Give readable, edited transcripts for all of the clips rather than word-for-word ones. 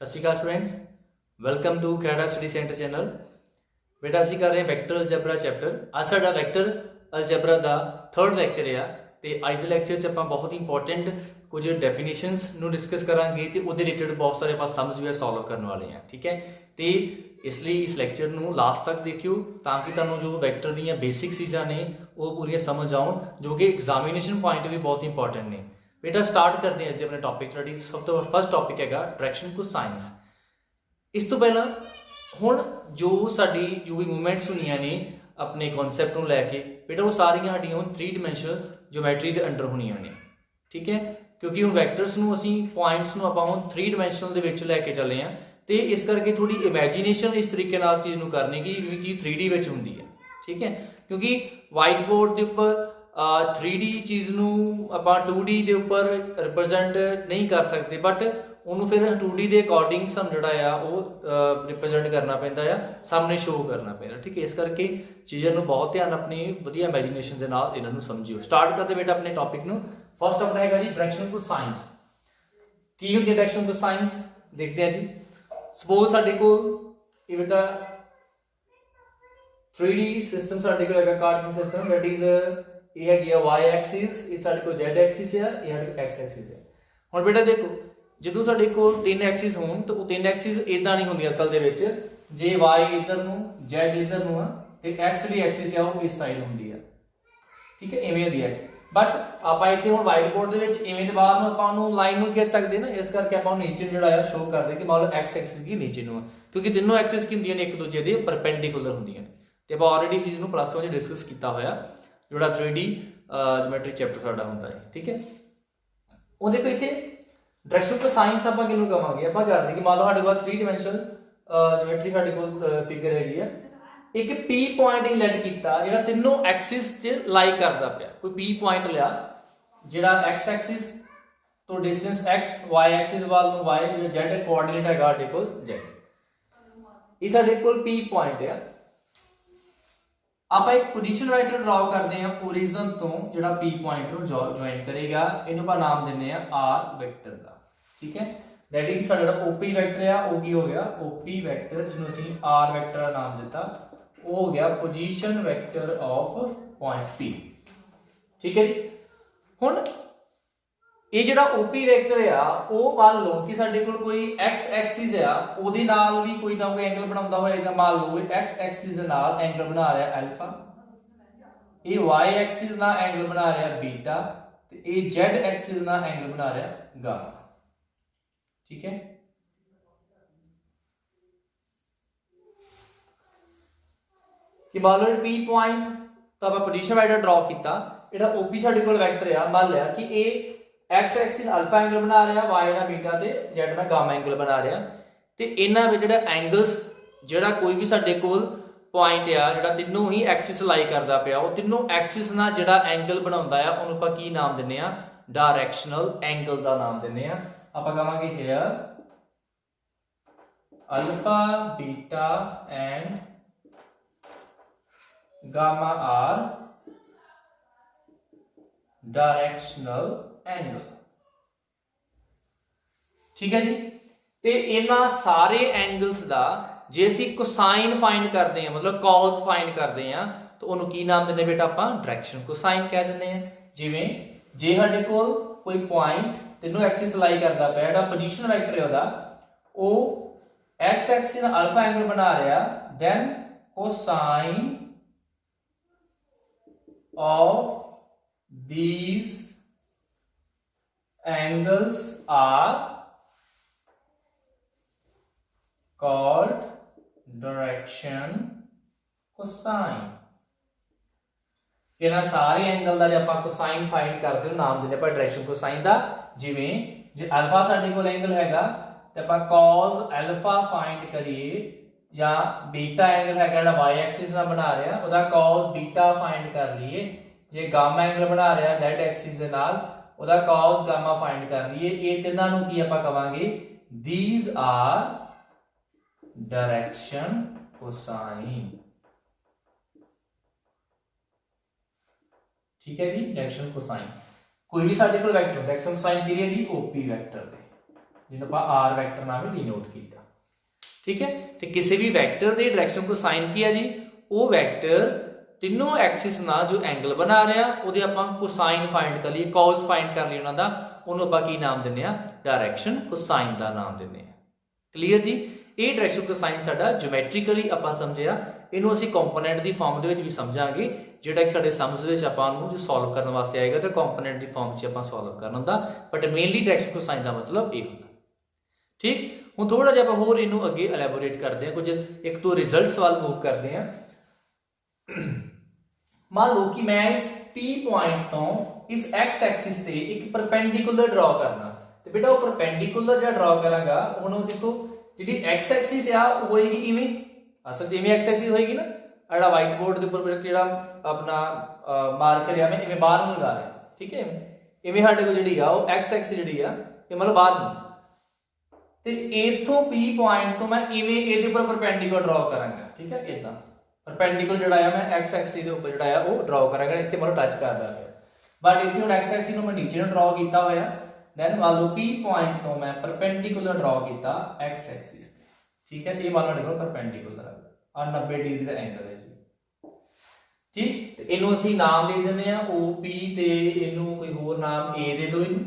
सत श्री अकाल students, welcome to Canada study centre channel. बेटा ਅਸੀਂ कर रहे हैं वैक्टर अलजेब्रा चैप्टर। ਅੱਜ ਸਾਡਾ ਵੈਕਟਰ अलजेब्रा ਦਾ ਥਰਡ ਲੈਕਚਰ ਆ ਤੇ ਅੱਜ ਦੇ ਲੈਕਚਰ 'ਚ ਆਪਾਂ ਬਹੁਤ ਹੀ ਇੰਪੋਰਟੈਂਟ ਕੁਝ ਡੈਫੀਨੇਸ਼ਨਸ ਨੂੰ ਡਿਸਕਸ ਕਰਾਂਗੇ ਤੇ ਉਹਦੇ ਰਿਲੇਟਡ ਬਹੁਤ ਸਾਰੇ ਆਪਾਂ ਸਮਸ ਵੀ ਸੋਲਵ ਕਰਨ ਵਾਲੇ ਆ। ਠੀਕ ਹੈ, ਤੇ ਇਸ ਲਈ ਇਸ ਲੈਕਚਰ ਨੂੰ ਲਾਸਟ ਤੱਕ ਦੇਖਿਓ ਤਾਂ ਕਿ ਤੁਹਾਨੂੰ ਜੋ ਵੈਕਟਰ ਦੀਆਂ ਬੇਸਿਕ ਚੀਜ਼ਾਂ ਨੇ ਉਹ ਪੂਰੀਆਂ ਸਮਝ ਆਉਣ, ਜੋ ਕਿ ਐਗਜ਼ਾਮੀਨੇਸ਼ਨ ਪੁਆਇੰਟ ਵੀ ਬਹੁਤ ਇੰਪੋਰਟੈਂਟ ਨੇ। बेटा स्टार्ट करते हैं अज अपने टॉपिक। साडी सब तो फर्स्ट टॉपिक है डायरैक्शन कोसाइनस। इस तो पहला हुण जो साडी जो भी मूवमेंट्स होनियां ने अपने कॉन्सैप्ट नूं लैके बेटा वो सारियां साडियां हुण 3 डिमेंशनल ज्योमैट्री दे अंडर होनियां ने। ठीक है, क्योंकि हुण वैक्टर्स नूं असीं पॉइंट्स नूं आपां हुण 3 डिमेंशनल दे विच लैके चले हैं ते इस करके थोड़ी इमेजिनेशन इस तरीके नाल चीज़ नूं करनी कि जिवें चीज़ 3D विच हुंदी है। ठीक है, क्योंकि वाइट बोर्ड दे उपर 3D चीज़ नूं आपां 2D दे उपर रिप्रजेंट नहीं कर सकते, बट उन्होंने फिर 2D के अकॉर्डिंग सानूं जिहड़ा आ वो रिप्रजेंट करना पैंदा आ, सामने शो करना पैंदा। ठीक है, इस करके चीज़ों नूं बहुत ध्यान अपनी वधिया इमेजिनेशन दे नाल इन्हां नूं समझिओ। स्टार्ट करते बेटा अपने टॉपिक नूं। फर्स्ट अपना हैगा जी डायरैक्शन कोसाइनस। की हुंदी है डायरैक्शन कोसाइनस, देखते हैं जी। सपोज साडे कोल ये बेटा 3D सिस्टम साडे कोल हैगा कार्टेशियन सिस्टम, दैट इज ये है वाई एक्सिस, ये साडे कोल जेड एक्सिस है, ये साडे कोल एक्स एक्सिस है। हुण बेटा देखो ਜਦੋਂ ਸਾਡੇ ਕੋਲ 3 ਐਕਸਿਸ ਹੋਣ ਤਾਂ ਉਹ 3 ਐਕਸਿਸ ਇਦਾਂ ਨਹੀਂ ਹੁੰਦੀ ਅਸਲ ਦੇ ਵਿੱਚ। ਜੇ y ਇਧਰ ਨੂੰ z ਇਧਰ ਨੂੰ ਆ ਤੇ x ਦੀ ਐਕਸਿਸ ਆ ਉਹ ਇਸ ਸਾਈਡ ਹੁੰਦੀ ਆ। ਠੀਕ ਹੈ, ਐਵੇਂ ਹੁੰਦੀ ਐਕਸ। ਬਟ ਆਪਾਂ ਇੱਥੇ ਹੁਣ ਵਾਈਟ ਬੋਰਡ ਦੇ ਵਿੱਚ ਐਵੇਂ ਦੇ ਬਾਹਰ ਨੂੰ ਆਪਾਂ ਉਹਨੂੰ ਲਾਈਨ ਨੂੰ ਖਿੱਚ ਸਕਦੇ ਨਾ, ਇਸ ਕਰਕੇ ਆਪਾਂ ਨੀਚੇ ਜਿਹੜਾ ਆ ਸ਼ੋ ਕਰਦੇ ਕਿ ਮੰਨ ਲਓ x ਐਕਸਿਸ ਕੀ ਨੀਚੇ ਨੂੰ ਆ, ਕਿਉਂਕਿ ਤਿੰਨੋਂ ਐਕਸਿਸ ਕੀ ਹੁੰਦੀਆਂ ਨੇ ਇੱਕ ਦੂਜੇ ਦੇ ਪਰਪੈਂਡੀਕੂਲਰ ਹੁੰਦੀਆਂ ਨੇ। ਤੇ ਆਪਾਂ ਆਲਰੇਡੀ ਇਸ ਨੂੰ ਪਲੱਸ 1 ਚ ਡਿਸਕਸ ਕੀਤਾ ਹੋਇਆ ਜਿਹੜਾ 3D ਜਿਓਮੈਟਰੀ ਚੈਪਟਰ ਸਾਡਾ ਹੁੰਦਾ ਹੈ। ਠੀਕ ਹੈ, ਉਹ ਦੇਖੋ ਇੱਥੇ डायरैक्शन कोसाइनस ਆਪਾਂ ਕਿਹਨੂੰ ਕਹਾਂਗੇ, ਆਪਾਂ ਕਰਦੇ ਕਿ ਮੰਨ ਲਓ ਸਾਡੇ ਕੋਲ 3 ਡਾਈਮੈਂਸ਼ਨਲ ਜਿਓਮੈਟਰੀ ਸਾਡੇ ਕੋਲ ਫਿਗਰ ਹੈਗੀ ਆ, ਇੱਕ P ਪੁਆਇੰਟ ਇਨਲੈਟ ਕੀਤਾ ਜਿਹੜਾ ਤਿੰਨੋਂ ਐਕਸਿਸ 'ਚ ਲਾਈ ਕਰਦਾ ਪਿਆ। ਕੋਈ P ਪੁਆਇੰਟ ਲਿਆ ਜਿਹੜਾ x ਐਕਸਿਸ ਤੋਂ ਡਿਸਟੈਂਸ x, y ਐਕਸਿਸ ਵੱਲ ਨੂੰ y, ਜਿਹੜਾ z ਕੋਆਰਡੀਨੇਟ ਹੈਗਾ ਸਾਡੇ ਕੋਲ z, ਇਹ ਸਾਡੇ ਕੋਲ P ਪੁਆਇੰਟ ਆ। ਆਪਾਂ ਇੱਕ ਪੋਜੀਸ਼ਨ ਵੈਕਟਰ ਡਰਾ ਕਰਦੇ ਹਾਂ ओरिजिन ਤੋਂ ਜਿਹੜਾ P ਪੁਆਇੰਟ ਨੂੰ ਜੁਆਇਨ ਕਰੇਗਾ, ਇਹਨੂੰ ਆਪਾਂ ਨਾਮ ਦਿੰਨੇ ਆ r ਵੈਕਟਰ ਦਾ। ਠੀਕ ਹੈ, ਦੈਟ ਇਜ਼ ਸਾਡਾ ਜਿਹੜਾ OP ਵੈਕਟਰ ਆ ਉਹ ਕੀ ਹੋ ਗਿਆ, OP ਵੈਕਟਰ ਜਿਹਨੂੰ ਅਸੀਂ r ਵੈਕਟਰ ਦਾ ਨਾਮ ਦਿੱਤਾ ਉਹ ਹੋ ਗਿਆ position vector of point P। ਠੀਕ ਹੈ ਜੀ, ਹੁਣ ਇਹ ਜਿਹੜਾ OP ਵੈਕਟਰ ਆ ਉਹ ਮੰਨ ਲਓ ਕਿ ਸਾਡੇ ਕੋਲ ਕੋਈ x ਐਕਸਿਸ ਆ ਉਹਦੇ ਨਾਲ ਵੀ ਕੋਈ ਨਾ ਕੋਈ ਐਂਗਲ ਬਣਾਉਂਦਾ ਹੋਏਗਾ। ਮੰਨ ਲਓ ਇਹ x ਐਕਸਿਸ ਦੇ ਨਾਲ ਐਂਗਲ ਬਣਾ ਰਿਹਾ ਅਲਫਾ, ਇਹ y ਐਕਸਿਸ ਨਾਲ ਐਂਗਲ ਬਣਾ ਰਿਹਾ ਬੀਟਾ ਤੇ ਇਹ z ਐਕਸਿਸ ਨਾਲ ਐਂਗਲ ਬਣਾ ਰਿਹਾ ਗਾਮਾ। ਠੀਕ ਹੈ, ਕਿ ਮੰਨ ਲਓ P ਪੁਆਇੰਟ ਤਾਂ ਆਪਾਂ ਪੋਜੀਸ਼ਨ ਵੈਕਟਰ ਡਰਾ ਕੀਤਾ, ਜਿਹੜਾ OP ਸਾਡੇ ਕੋਲ ਵੈਕਟਰ ਆ ਮੰਨ ਲਿਆ ਕਿ ਇਹ x एक्सिस अल्फा एंगल बना रहा, y ना बीटा ते z ना गामा एंगल बना रहा। ते इन्हां विच जिहड़ा एंगल्स जिहड़ा कोई भी साडे कोल पॉइंट आ जिहड़ा तीनों ही एक्सिस लाई करदा पिया, वो तीनों एक्सिस नाल जिहड़ा एंगल बनाउंदा आ ओनूं आपां की नाम दिंने आ, डायरैक्शनल एंगल दा नाम दिंने आ। आपां कहांगे here alpha beta and gamma are directional angle. ठीक है जी, ते इन्हां सारे एंगल्स दा जे असीं कोसाइन फाइंड करते हैं, मतलब कॉज फाइंड करते हैं, तो उन्होंने की नाम दिंदे बेटा आपां डायरैक्शन कोसाइन कह दिंदे हैं। जिवें जे साडे कोल कोई पॉइंट तीनों एक्सिस लाई करदा पिया, जिहड़ा पोजीशन वैक्टर है ओहदा ओ x एक्सिस नाल अल्फा एंगल बना रहा, then cosine of these angles are called direction cosine। ਇਹਨਾਂ ਸਾਰੇ ਐਂਗਲ ਦਾ ਜੇ ਆਪਾਂ ਕੋਸਾਈਨ ਫਾਈਂਡ ਕਰਦੇ ਹਾਂ ਨਾਮ ਦਿੰਦੇ ਆਪਾਂ ਡਾਇਰੈਕਸ਼ਨ ਕੋਸਾਈਨ ਦਾ। ਜਿਵੇਂ ਜੇ ਅਲਫਾ ਸਾਡੇ ਕੋਲ ਐਂਗਲ ਹੈਗਾ ਤੇ ਆਪਾਂ cos ਅਲਫਾ ਫਾਈਂਡ ਕਰੀਏ, ਜਾਂ ਬੀਟਾ ਐਂਗਲ ਹੈਗਾ ਜਿਹੜਾ y ਐਕਸਿਸ ਨਾਲ ਬਣਾ ਰਿਹਾ ਉਹਦਾ cos ਬੀਟਾ ਫਾਈਂਡ ਕਰ ਲਈਏ। ਜੇ ਗਾਮਾ ਐਂਗਲ ਬਣਾ ਰਿਹਾ z ਐਕਸਿਸ ਦੇ ਨਾਲ ਉਹਦਾ cos ਗਾਮਾ ਫਾਈਂਡ ਕਰ ਲਈਏ। ਇਹ ਤਿੰਨਾਂ ਨੂੰ ਕੀ ਆਪਾਂ ਕਵਾਂਗੇ, these are direction cosine। ठीक है जी, डायरेक्शन कोसाइन कोई भी साडे कोल वेक्टर डायरेक्शन कोसाइन की है जी OP वेक्टर दे। ਜਿਹਨੂੰ ਆਪਾਂ ਆਰ ਵੈਕਟਰ ਨਾਲ ਵੀ ਡਿਨੋਟ ਕੀਤਾ। ਠੀਕ ਹੈ, ਤੇ ਕਿਸੇ ਵੀ ਵੈਕਟਰ ਦੇ ਡਾਇਰੈਕਸ਼ਨ ਕੋਸਾਈਨ ਕੀ ਹੈ ਜੀ, ਉਹ ਵੈਕਟਰ ਤਿੰਨੋਂ ਐਕਸਿਸ ਨਾਲ ਜੋ ਐਂਗਲ ਬਣਾ ਰਿਹਾ ਉਹਦੇ ਆਪਾਂ ਕੋਸਾਈਨ ਫਾਈਂਡ ਕਰ ਲਈਏ, ਕੌਜ਼ ਫਾਈਂਡ ਕਰ ਲਈਏ ਉਹਨਾਂ ਦਾ, ਉਹਨੂੰ ਆਪਾਂ ਕੀ ਨਾਮ ਦਿੰਦੇ ਆ, ਡਾਇਰੈਕਸ਼ਨ ਕੋਸਾਈਨ ਦਾ ਨਾਮ ਦਿੰਦੇ ਆ। ਕਲੀਅਰ ਜੀ। ਇਹ ਡਾਇਰੈਕਸ਼ਨ ਕੋਸਾਈਨ ਸਾਡਾ ਜਿਓਮੈਟ੍ਰੀਕਲੀ ਆਪਾਂ ਸਮਝਿਆ, ਇਹਨੂੰ ਅਸੀਂ ਕੰਪੋਨੈਂਟ ਦੀ ਫਾਰਮ ਦੇ ਵਿੱਚ ਵੀ ਸਮਝਾਂਗੇ, ਜਿਹੜਾ ਕਿ ਸਾਡੇ ਸਮਝ ਦੇ ਵਿੱਚ ਆਪਾਂ ਨੂੰ ਜੋ ਸੋਲਵ ਕਰਨ ਵਾਸਤੇ ਆਏਗਾ ਤਾਂ ਕੰਪੋਨੈਂਟ ਦੀ ਫਾਰਮ 'ਚ ਆਪਾਂ ਸੋਲਵ ਕਰਨਾ ਹੁੰਦਾ, ਬਟ ਮੇਨਲੀ ਡਾਇਰੈਕਸ਼ਨ ਕੋਸਾਈਨ ਦਾ ਮਤਲਬ ਇਹ ਹੁੰਦਾ। ਠੀਕ, ਹੁਣ ਥੋੜਾ ਜਿਹਾ ਆਪਾਂ ਹੋਰ ਇਹਨੂੰ ਅੱਗੇ ਐਲੈਬੋਰੇਟ ਕਰਦੇ ਹਾਂ, ਕੁਝ ਇੱਕ ਤੋਂ ਰਿਜ਼ਲਟਸ ਵੱਲ ਮੂਵ ਕਰਦੇ ਹਾਂ। ਮੰਨ ਲਓ ਕਿ ਮੈਂ ਇਸ P ਪੁਆਇੰਟ ਤੋਂ ਇਸ x ਐਕਸਿਸ ਤੇ ਇੱਕ ਪਰਪੈਂਡੀਕੂਲਰ ਡਰਾ ਕਰਨਾ, ਤੇ ਬੇਟਾ ਉਹ ਪਰਪੈਂਡੀਕੂਲਰ ਜਿਹੜਾ ਡਰਾ ਕਰਾਂਗਾ ਉਹਨੂੰ ਦੇਖੋ ਜਿਹੜੀ x ਐਕਸਿਸ ਆ ਉਹ ਹੋਏਗੀ ਇਵੇਂ, ਅਸਲ ਜਿਵੇਂ x ਐਕਸਿਸ ਹੋਏਗੀ ਨਾ, ਜਿਹੜਾ ਵਾਈਟ ਬੋਰਡ ਦੇ ਉੱਪਰ ਜਿਹੜਾ ਆਪਣਾ ਮਾਰਕਰ ਆ ਮੈਂ ਇਵੇਂ ਬਾਹਰ ਨੂੰ ਲਗਾ ਰਿਹਾ। ਠੀਕ ਹੈ, ਇਵੇਂ ਸਾਡੇ ਕੋਲ ਜਿਹੜੀ ਆ ਉਹ x ਐਕਸਿਸ ਜਿਹੜੀ ਆ ਇਹ ਮਤਲਬ ਬਾਹਰ ਨੂੰ, ਤੇ ਇਥੋਂ P ਪੁਆਇੰਟ ਤੋਂ ਮੈਂ ਇਵੇਂ ਇਹਦੇ ਉੱਪਰ ਪਰਪੈਂਡੀਕੂਲਰ ਡਰਾ ਕਰਾਂਗਾ। ਠੀਕ ਹੈ, ਇਦਾਂ ਪਰਪੈਂਡੀਕੂਲਰ ਜਿਹੜਾ ਆ ਮੈਂ x ਐਕਸਿਸ ਦੇ ਉੱਪਰ ਜਿਹੜਾ ਆ ਉਹ ਡਰਾ ਕਰਾਂਗਾ, ਇੱਥੇ ਮਤਲਬ ਟੱਚ ਕਰਦਾ ਪਿਆ, ਬਟ ਇੱਥੇ ਹੁਣ x ਐਕਸਿਸ ਨੂੰ ਮੈਂ ਨੀਚੇ ਨੂੰ ਡਰਾ ਕੀਤਾ ਹੋਇਆ। ਦੈਨ ਮੰਨ ਲਓ P ਪੁਆਇੰਟ ਤੋਂ ਮੈਂ ਪਰਪੈਂਡੀਕੂਲਰ ਡਰਾ ਕੀਤਾ x ਐਕਸਿਸ ਤੇ। ਠੀਕ ਹੈ, ਇਹ ਮੰਨ ਲਓ ਸਾਡੇ ਕੋਲ ਪਰਪੈਂਡੀਕੂਲਰ ਆ 90 ਡਿਗਰੀ ਦਾ ਐਂਗਲ ਹੈ ਜੀ। ਠੀਕ, ਤੇ ਇਹਨੂੰ ਅਸੀਂ ਨਾਮ ਦੇ ਦਿੰਦੇ ਆ OP, ਤੇ ਇਹਨੂੰ ਕੋਈ ਹੋਰ ਨਾਮ A ਦੇ ਦਿਓ ਇਹਨੂੰ।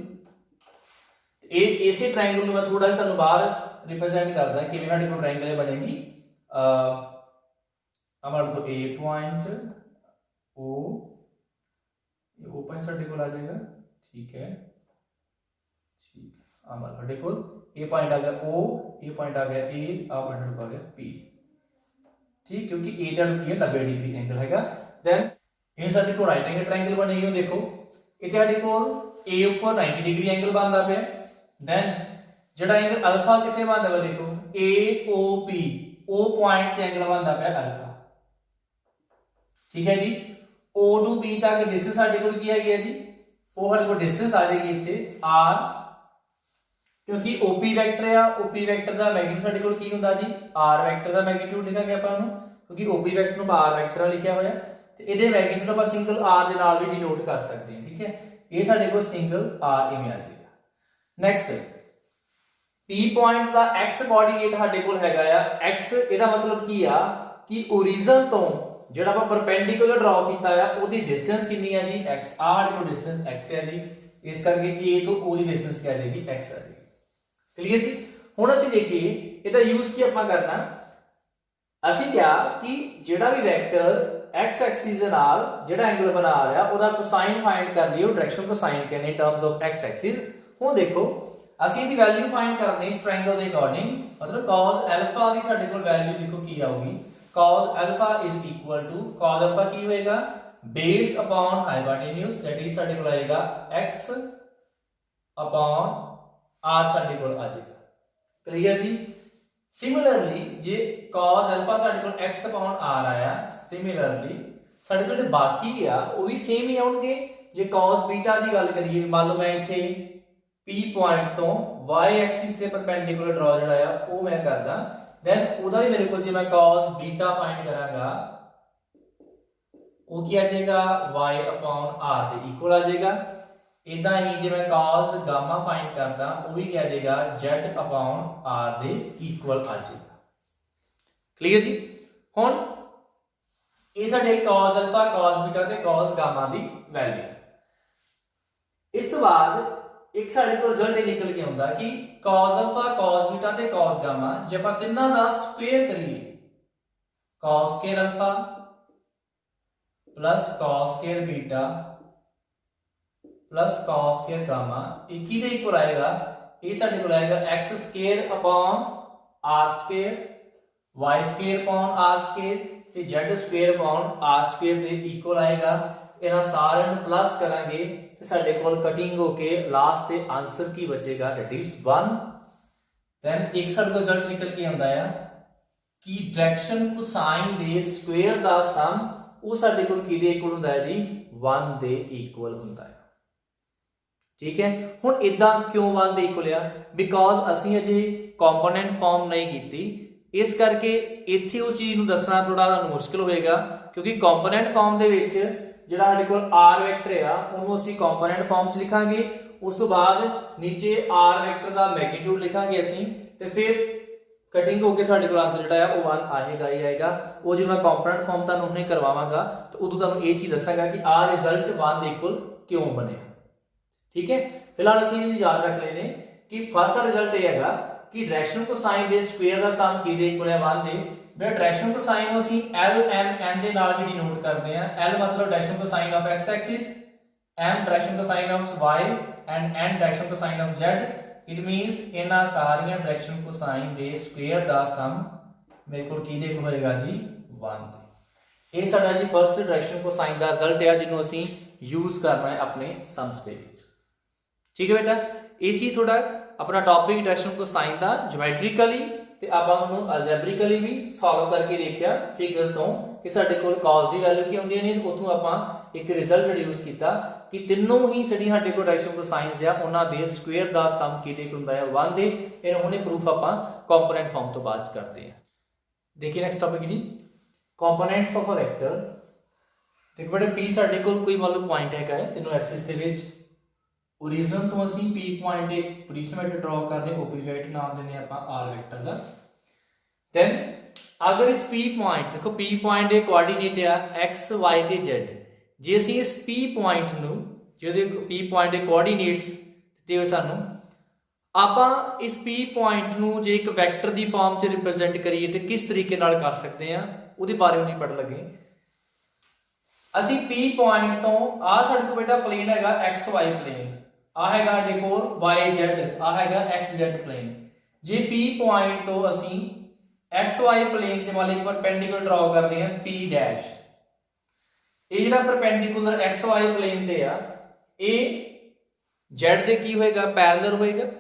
ਇਹ ਇਸੇ ਟ੍ਰਾਇੰਗਲ ਨੂੰ ਮੈਂ ਥੋੜਾ ਜਿਹਾ ਤੁਹਾਨੂੰ ਬਾਹਰ ਰਿਪਰੈਜ਼ੈਂਟ ਕਰਦਾ ਕਿਵੇਂ ਸਾਡੇ ਕੋਲ ਟ੍ਰਾਇੰਗਲ ਬਣੇਗੀ। हमारे को A पॉइंट O, ये O पॉइंट ਸਾਡੇ ਕੋਲ ਆ ਜਾਏਗਾ। ठीक है, ठीक, हमारे को A पॉइंट आ गया O, A पॉइंट आ गया A, आ पॉइंट आ गया P। ठीक, क्योंकि A ਦਾ ਕੀ ਹੈ 90 ਡਿਗਰੀ ਐਂਗਲ ਹੈਗਾ। ਦੈਨ ਇਹ ਸਾਡੇ ਕੋਲ ਰਾਈਟ ਐਂਗਲ ਟ੍ਰਾਇੰਗਲ ਬਣੇਗੀ। ਉਹ ਦੇਖੋ ਇੱਥੇ ਸਾਡੇ ਕੋਲ A ਉੱਪਰ 90 ਡਿਗਰੀ ਐਂਗਲ ਬਣਦਾ ਪਿਆ। ਦੈਨ ਜਿਹੜਾ ਐਂਗਲ ਅਲਫਾ ਕਿੱਥੇ ਬਣਦਾ ਵਾ, ਦੇਖੋ AOP, O ਪੁਆਇੰਟ ਤੇ ਐਂਗਲ ਬਣਦਾ ਪਿਆ ਅਲਫਾ। ठीक है जी, O to P तक डिस्टेंस ਸਾਡੇ ਕੋਲ ਕੀ ਹੈਗੀ ਹੈ ਜੀ, ਉਹ ਸਾਡੇ ਕੋਲ ਡਿਸਟੈਂਸ ਆ ਜਾਏਗੀ ਇੱਥੇ R, ਕਿਉਂਕਿ OP ਵੈਕਟਰ ਆ, OP ਵੈਕਟਰ ਦਾ ਮੈਗਨੀਟਿਊਡ ਸਾਡੇ ਕੋਲ ਕੀ ਹੁੰਦਾ ਜੀ, R ਵੈਕਟਰ ਦਾ ਮੈਗਨੀਟਿਊਡ ਲਿਖਾਂਗੇ ਆਪਾਂ ਨੂੰ, ਕਿਉਂਕਿ OP ਵੈਕਟਰ ਨੂੰ R ਵੈਕਟਰ ਲਿਖਿਆ ਹੋਇਆ, ਤੇ ਇਹਦੇ ਮੈਗਨੀਟਿਊਡ ਆਪਾਂ ਸਿੰਗਲ R ਦੇ ਨਾਲ ਵੀ ਡਿਨੋਟ ਕਰ ਸਕਦੇ ਹਾਂ। ਠੀਕ ਹੈ, ਇਹ ਸਾਡੇ ਕੋਲ ਸਿੰਗਲ R ਇਵੇਂ ਆ ਜਾਏਗਾ। ਨੈਕਸਟ P ਪੁਆਇੰਟ ਦਾ x ਕੋਆਰਡੀਨੇਟ ਸਾਡੇ ਕੋਲ ਹੈਗਾ ਆ x, ਇਹਦਾ ਮਤਲਬ ਕੀ ਆ ਕਿ ओरिजिन ਤੋਂ ਜਿਹੜਾ ਆਪਾਂ ਪਰਪੈਂਡੀਕੂਲਰ ਡਰਾ ਕੀਤਾ ਆ ਉਹਦੀ ਡਿਸਟੈਂਸ ਕਿੰਨੀ ਆ ਜੀ, x, ਆਰ ਦੀ ਡਿਸਟੈਂਸ x ਹੈ ਜੀ, ਇਸ ਕਰਕੇ a ਤੋਂ o ਦੀ ਡਿਸਟੈਂਸ ਕੀ ਆ ਜਾਏਗੀ, x ਆ ਜਾਏਗੀ। ਕਲੀਅਰ ਜੀ। ਹੁਣ ਅਸੀਂ ਦੇਖੀਏ ਇਹਦਾ ਯੂਜ਼ ਕੀ ਆਪਾਂ ਕਰਨਾ। ਅਸੀਂ ਕਿਹਾ ਕਿ ਜਿਹੜਾ ਵੀ ਵੈਕਟਰ x ਐਕਸਿਸ ਦੇ ਨਾਲ ਜਿਹੜਾ ਐਂਗਲ ਬਣਾ ਰਿਹਾ ਉਹਦਾ ਕੋਸਾਈਨ ਫਾਈਂਡ ਕਰ ਲਿਓ, ਡਾਇਰੈਕਸ਼ਨ ਕੋਸਾਈਨ ਕਹਿੰਦੇ ਇਨ ਟਰਮਸ ਆਫ x ਐਕਸਿਸ। ਹੁਣ ਦੇਖੋ ਅਸੀਂ ਇਹਦੀ ਵੈਲਿਊ ਫਾਈਂਡ ਕਰਨੀ ਇਸ ਟ੍ਰਾਇੰਗਲ ਦੇ ਅਕੋਰਡਿੰਗ, ਮਤਲਬ cos alpha ਦੀ ਸਾਡੇ ਕੋਲ ਵੈਲਿਊ ਦੇਖੋ ਕੀ ਆਊਗੀ, cos alpha is equal to cos alpha ਕੀ ਹੋਏਗਾ, base upon hypotenuse, that is ਸਾਡੇ ਕੋਲ ਆਏਗਾ x upon r ਸਾਡੇ ਕੋਲ ਆ ਜਾਏਗਾ। ਕਲੀਅਰ ਜੀ। ਸਿਮਿਲਰਲੀ ਜੇ cos alpha ਸਾਡੇ ਕੋਲ x upon r ਆਇਆ, ਸਿਮਿਲਰਲੀ ਸਾਡੇ ਕੋਲ ਬਾਕੀ ਆ ਉਹ ਵੀ ਸੇਮ ਹੀ ਆਉਣਗੇ। ਜੇ cos beta ਦੀ ਗੱਲ ਕਰੀਏ, ਮੰਨ ਲਓ ਮੈਂ ਇੱਥੇ P ਪੁਆਇੰਟ ਤੋਂ y ਐਕਸਿਸ ਤੇ ਪਰਪੈਂਡੀਕੂਲਰ ਡਰਾ ਜਿਹੜਾ ਆ ਉਹ ਮੈਂ ਕਰਦਾ, then ਉਹਦਾ ਵੀ ਮੇਰੇ ਕੋਲ ਜੇ ਮੈਂ cos beta ਫਾਈਂਡ ਕਰਾਂਗਾ ਉਹ ਕੀ ਆ ਜਾਏਗਾ, y upon r ਦੇ ਇਕੁਅਲ ਆ ਜਾਏਗਾ। ਇਦਾਂ ਹੀ ਜੇ ਮੈਂ cos gamma ਫਾਈਂਡ ਕਰਦਾ ਉਹ ਵੀ ਕੀ ਆ ਜਾਏਗਾ, z upon r ਦੇ ਇਕੁਅਲ ਆ ਜਾਏਗਾ। ਕਲੀਅਰ ਜੀ। ਹੁਣ ਇਹ ਸਾਡੇ cos alpha, cos beta ਤੇ cos gamma ਦੀ ਵੈਲਿਊ। ਇਸ ਤੋਂ ਬਾਅਦ ਇੱਕ ਸਾਡੇ ਕੋਲ ਰਿਜ਼ਲਟ ਇਹ ਨਿਕਲ ਕੇ ਆਉਂਦਾ ਕਿ cos alpha, cos beta ਤੇ cos gamma ਜੇ ਆਪਾਂ ਤਿੰਨਾਂ ਦਾ ਸਕੁਅਰ ਕਰੀਏ, cos square alpha plus cos square beta plus cos square gamma ਇਹ ਕਿਹਦੇ ਇਕੁਅਲ ਆਏਗਾ, ਇਹ ਸਾਡੇ ਕੋਲ ਆਏਗਾ x square upon r square, y square upon r square ਤੇ z square upon r square ਦੇ ਇਕੁਅਲ ਆਏਗਾ। ਇਹਨਾਂ ਸਾਰਿਆਂ ਨੂੰ ਪਲੱਸ ਕਰਾਂਗੇ ਤੇ ਸਾਡੇ ਕੋਲ ਕਟਿੰਗ ਹੋ ਕੇ ਲਾਸਟ ਤੇ ਆਨਸਰ ਕੀ ਬਚੇਗਾ, that is 1। ਦੈਨ ਇੱਕ ਸਾਡੇ ਕੋਲ ਰਿਜ਼ਲਟ ਨਿਕਲ ਕੇ ਆਉਂਦਾ ਆ ਕਿ ਡਾਇਰੈਕਸ਼ਨ ਕੋਸਾਈਨ ਦੇ ਸਕੁਅਰ ਦਾ ਸਮ ਉਹ ਸਾਡੇ ਕੋਲ ਕਿਹਦੇ ਇਕੁਅਲ ਹੁੰਦਾ ਹੈ ਜੀ, 1 ਦੇ ਇਕੁਅਲ ਹੁੰਦਾ ਹੈ। ਠੀਕ ਹੈ, ਹੁਣ ਇਦਾਂ ਕਿਉਂ 1 ਦੇ ਇਕੁਅਲ ਆ, ਬਿਕੋਜ਼ ਅਸੀਂ ਅਜੇ ਕੰਪੋਨੈਂਟ ਫਾਰਮ ਨਹੀਂ ਕੀਤੀ, ਇਸ ਕਰਕੇ ਇੱਥੇ ਉਹ ਚੀਜ਼ ਨੂੰ ਦੱਸਣਾ ਥੋੜਾ ਤੁਹਾਨੂੰ ਮੁਸ਼ਕਿਲ ਹੋਏਗਾ, ਕਿਉਂਕਿ ਕੰਪੋਨੈਂਟ ਫਾਰਮ ਦੇ ਵਿੱਚ ਜਿਹੜਾ ਸਾਡੇ ਕੋਲ r ਵੈਕਟਰ ਆ ਉਹਨੂੰ ਅਸੀਂ ਕੰਪੋਨੈਂਟ ਫਾਰਮ 'ਚ ਲਿਖਾਂਗੇ, ਉਸ ਤੋਂ ਬਾਅਦ ਨੀਚੇ r ਵੈਕਟਰ ਦਾ ਮੈਗਨੀਟਿਊਡ ਲਿਖਾਂਗੇ ਅਸੀਂ ਤੇ ਫਿਰ ਕਟਿੰਗ ਹੋ ਕੇ ਸਾਡੇ ਕੋਲ ਆਨਸਰ ਜਿਹੜਾ ਹੈ ਉਹ 1 ਆਏਗਾ ਹੀ ਆਏਗਾ। ਉਹ ਜਦੋਂ ਮੈਂ ਕੰਪੋਨੈਂਟ ਫਾਰਮ ਤੁਹਾਨੂੰ ਹੁਣੇ ਕਰਵਾਵਾਂਗਾ ਤਾਂ ਉਦੋਂ ਤੁਹਾਨੂੰ ਇਹ ਚੀਜ਼ ਦੱਸਾਂਗਾ ਕਿ ਆ ਰਿਜ਼ਲਟ 1 ਦੇ ਇਕੁਅਲ ਕਿਉਂ ਬਣਿਆ। ਠੀਕ ਹੈ, ਫਿਲਹਾਲ ਅਸੀਂ ਇਹ ਯਾਦ ਰੱਖ ਲੈਨੇ ਕਿ ਫਸਟ ਰਿਜ਼ਲਟ ਇਹ ਹੈਗਾ ਕਿ ਡਾਇਰੈਕਸ਼ਨ ਕੋਸਾਈਨ ਦੇ ਸਕੁਅਰ ਦਾ ਸਮ ਕਿਹਦੇ ਇਕੁਅਲ ਹੈ 1 ਦੇ। ਜਿਹੜਾ ਡਾਇਰੈਕਸ਼ਨ ਕੋਸਾਈਨ ਨੂੰ ਅਸੀਂ L M N ਦੇ ਨਾਲ ਵੀ ਡਿਨੋਟ ਕਰਦੇ ਹਾਂ। L ਮਤਲਬ direction cosine of x axis, M direction cosine of y and N direction cosine of z। It means ਇਹਨਾਂ ਸਾਰੀਆਂ ਡਾਇਰੈਕਸ਼ਨ ਕੋਸਾਈਨ ਦੇ ਸਕੁਅਰ ਦਾ ਸਮ ਮੇਰੇ ਕੋਲ ਕਿਹਦੇ ਇਕੁਅਲ ਹੋਏਗਾ ਜੀ 1 ਦੇ। ਇਹ ਸਾਡਾ ਜੀ ਫਰਸਟ ਡਾਇਰੈਕਸ਼ਨ ਕੋਸਾਈਨ ਦਾ ਰਿਜ਼ਲਟ ਹੈ ਜਿਹਨੂੰ ਅਸੀਂ ਯੂਜ਼ ਕਰਨਾ ਹੈ ਆਪਣੇ ਸਮਸ ਦੇ ਵਿੱਚ। ਠੀਕ ਹੈ ਬੇਟਾ, ਇਹ ਸੀ ਥੋੜਾ अपना टॉपिक डायरेक्शन कोसाइन का ज्योमेट्रिकली ते आपां उहनूं अलजेब्रिकली भी सॉल्व करके देखिया फिगर तो कि साडे कोल cos दी वैल्यू की आउंदी है। उथों आपां एक रिजल्ट डिड्यूस कीता कि तीनों ही साडी साडे कोल डायरेक्शन कोसाइनस आ उहनां दे स्क्वायर दा सम किहदे कोल हुंदा है 1 दे। इहनूं हुणे प्रूफ आपां कंपोनेंट फॉर्म तो बाद करते हैं। देखिए नेक्स्ट टॉपिक जी कंपोनेंट्स ऑफ अ वेक्टर। देखो बेटा p साडे कोल कोई मतलब पॉइंट हैगा है तीनों एक्सिस दे विच ओरिजिन तो ਅਸੀਂ p पॉइंट एक पोजीशन वेक्टर ड्रॉ कर रहे ओपी वेक्टर नाम देने ਆਪਾਂ r वेक्टर ਦਾ। देन अगर इस p पॉइंट देखो p पॉइंट ਦੇ ਕੋਆਰਡੀਨੇਟ ਆ x y ਤੇ z। ਜੇ ਅਸੀਂ ਇਸ p पॉइंट ਨੂੰ ਜਿਹਦੇ p पॉइंट ਦੇ ਕੋਆਰਡੀਨੇਟਸ ਦਿੱਤੇ ਹੋਏ ਸਾਨੂੰ ਆਪਾਂ ਇਸ p पॉइंट ਨੂੰ ਜੇ ਇੱਕ ਵੈਕਟਰ ਦੀ ਫਾਰਮ 'ਚ ਰਿਪਰੈਜ਼ੈਂਟ ਕਰੀਏ ਤੇ ਕਿਸ ਤਰੀਕੇ ਨਾਲ ਕਰ ਸਕਦੇ ਆ ਉਹਦੇ ਬਾਰੇ ਨਹੀਂ ਪੜ੍ਹ ਲੱਗੇ। ਅਸੀਂ p पॉइंट ਤੋਂ ਆ ਸਾਡੇ ਕੋਲ ਬੇਟਾ ਪਲੇਨ ਹੈਗਾ xy ਪਲੇਨ, आ हैगा साडे कोल YZ, आ हैगा XZ प्लेन। जे P पॉइंट तो असी XY प्लेन ते वाले परपेंडिकुलर ड्रॉ करते हैं P डैश। ये जेड़ा परपेंडिकुलर XY प्लेन ते आ ये Z दे की होएगा पैरेलल होएगा।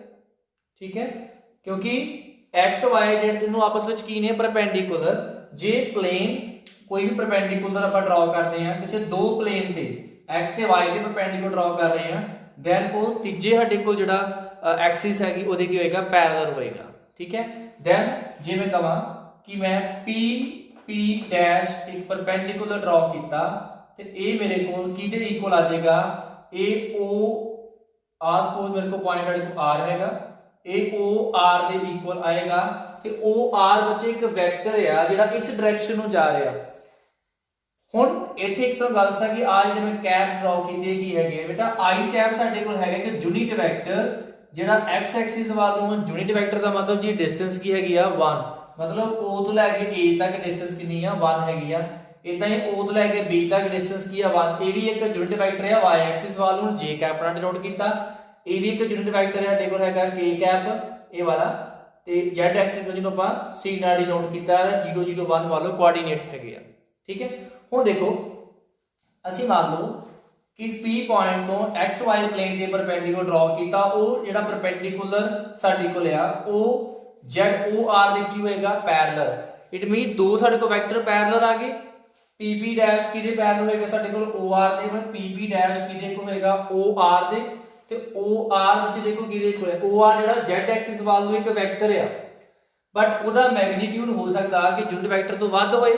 ठीक है, क्योंकि XYZ दोनों आपस में की ने परपेंडिकुलर। जे प्लेन कोई भी परपेंडिकुलर आप ड्रॉ करते हैं किसी दो प्लेन ते X ते Y ते परपेंडिकुलर ड्रॉ कर रहे हैं then वो तीजे साडे कोल जिहड़ा एक्सिस हैगी ओदे की होएगा पैरेलल होएगा। ठीक है, then जे मैं कहां कि मैं P डैश एक परपेंडिकुलर ड्रॉ कीता ते ए मेरे कोल किहदे इक्वल आ जाएगा ए O आ सपोज मेरे को पॉइंट साडे को R हैगा ए O R दे इक्वल आएगा ते O R बच्चे एक वेक्टर है जिहड़ा इस डायरेक्शन ਨੂੰ ਜਾ ਰਿਹਾ। ਹੁਣ ਇੱਥੇ ਇੱਕ ਤਾਂ ਗੱਲ ਸਾ ਕਿ ਆ ਜਿਹੜੇ ਮੈਂ ਕੈਪ ਡਰਾਅ ਕੀਤੀ ਕੀ ਹੈਗੀ ਬੇਟਾ i ਕੈਪ ਸਾਡੇ ਕੋਲ ਹੈਗਾ ਕਿ ਯੂਨਿਟ ਵੈਕਟਰ ਜਿਹੜਾ x ਐਕਸਿਸ ਵੱਲ ਨੂੰ ਯੂਨਿਟ ਵੈਕਟਰ ਦਾ ਮਤਲਬ ਜੀ ਡਿਸਟੈਂਸ ਕੀ ਹੈਗੀ ਆ 1 ਮਤਲਬ o ਤੋਂ ਲੈ ਕੇ a ਤੱਕ ਡਿਸਟੈਂਸ ਕਿੰਨੀ ਆ 1 ਹੈਗੀ ਆ। ਇਦਾਂ ਹੀ o ਤੋਂ ਲੈ ਕੇ b ਤੱਕ ਡਿਸਟੈਂਸ ਕੀ ਆ 1। ਇਹ ਵੀ ਇੱਕ ਯੂਨਿਟ ਵੈਕਟਰ ਆ y ਐਕਸਿਸ ਵੱਲ ਨੂੰ j ਕੈਪ ਨਾਲ ਡਿਨੋਟ ਕੀਤਾ। ਇਹ ਵੀ ਇੱਕ ਯੂਨਿਟ ਵੈਕਟਰ ਆ ਸਾਡੇ ਕੋਲ ਹੈਗਾ k ਕੈਪ ਇਹ ਵਾਲਾ ਤੇ z ਐਕਸਿਸ ਜਿਹਨੂੰ ਆਪਾਂ c ਨਾਲ ਡਿਨੋਟ ਕੀਤਾ 0 0 1 ਵਾਲੋ ਕੋਆਰਡੀਨੇਟ ਹੈਗੇ ਆ। ਠੀਕ ਹੈ, ਹੁਣ ਦੇਖੋ ਅਸੀਂ ਮੰਨ ਲਓ ਕਿ ਇਸ P ਪੁਆਇੰਟ ਤੋਂ XY ਪਲੇਨ ਦੇ ਪਰਪੈਂਡੀਕੂਲਰ ਡਰਾ ਕੀਤਾ ਉਹ ਜਿਹੜਾ ਪਰਪੈਂਡੀਕੂਲਰ ਸਾਡੇ ਕੋਲ ਆ ਉਹ ZOR ਦੇ ਕੀ ਹੋਏਗਾ ਪੈਰਲਲ। ਇਟ ਮੀਨ ਦੋ ਸਾਡੇ ਕੋਲ ਵੈਕਟਰ ਪੈਰਲਲ ਆ ਗਏ। PP ਡੈਸ਼ ਕਿਹਦੇ ਪੈਰਲਲ ਹੋਏਗਾ ਸਾਡੇ ਕੋਲ OR ਦੇ ਪਰ PP ਡੈਸ਼ ਕਿਹਦੇ ਕੋਲ ਹੋਏਗਾ OR ਦੇ ਤੇ OR ਵਿੱਚ ਦੇਖੋ ਕਿਹਦੇ ਕੋਲ ਹੈ OR ਜਿਹੜਾ Z ਐਕਸਿਸ ਵੱਲ ਨੂੰ ਇੱਕ ਵੈਕਟਰ ਆ ਬਟ ਉਹਦਾ ਮੈਗਨੀਟਿਊਡ ਹੋ ਸਕਦਾ ਕਿ ਯੂਨਿਟ ਵੈਕਟਰ ਤੋਂ ਵੱਧ ਹੋਏ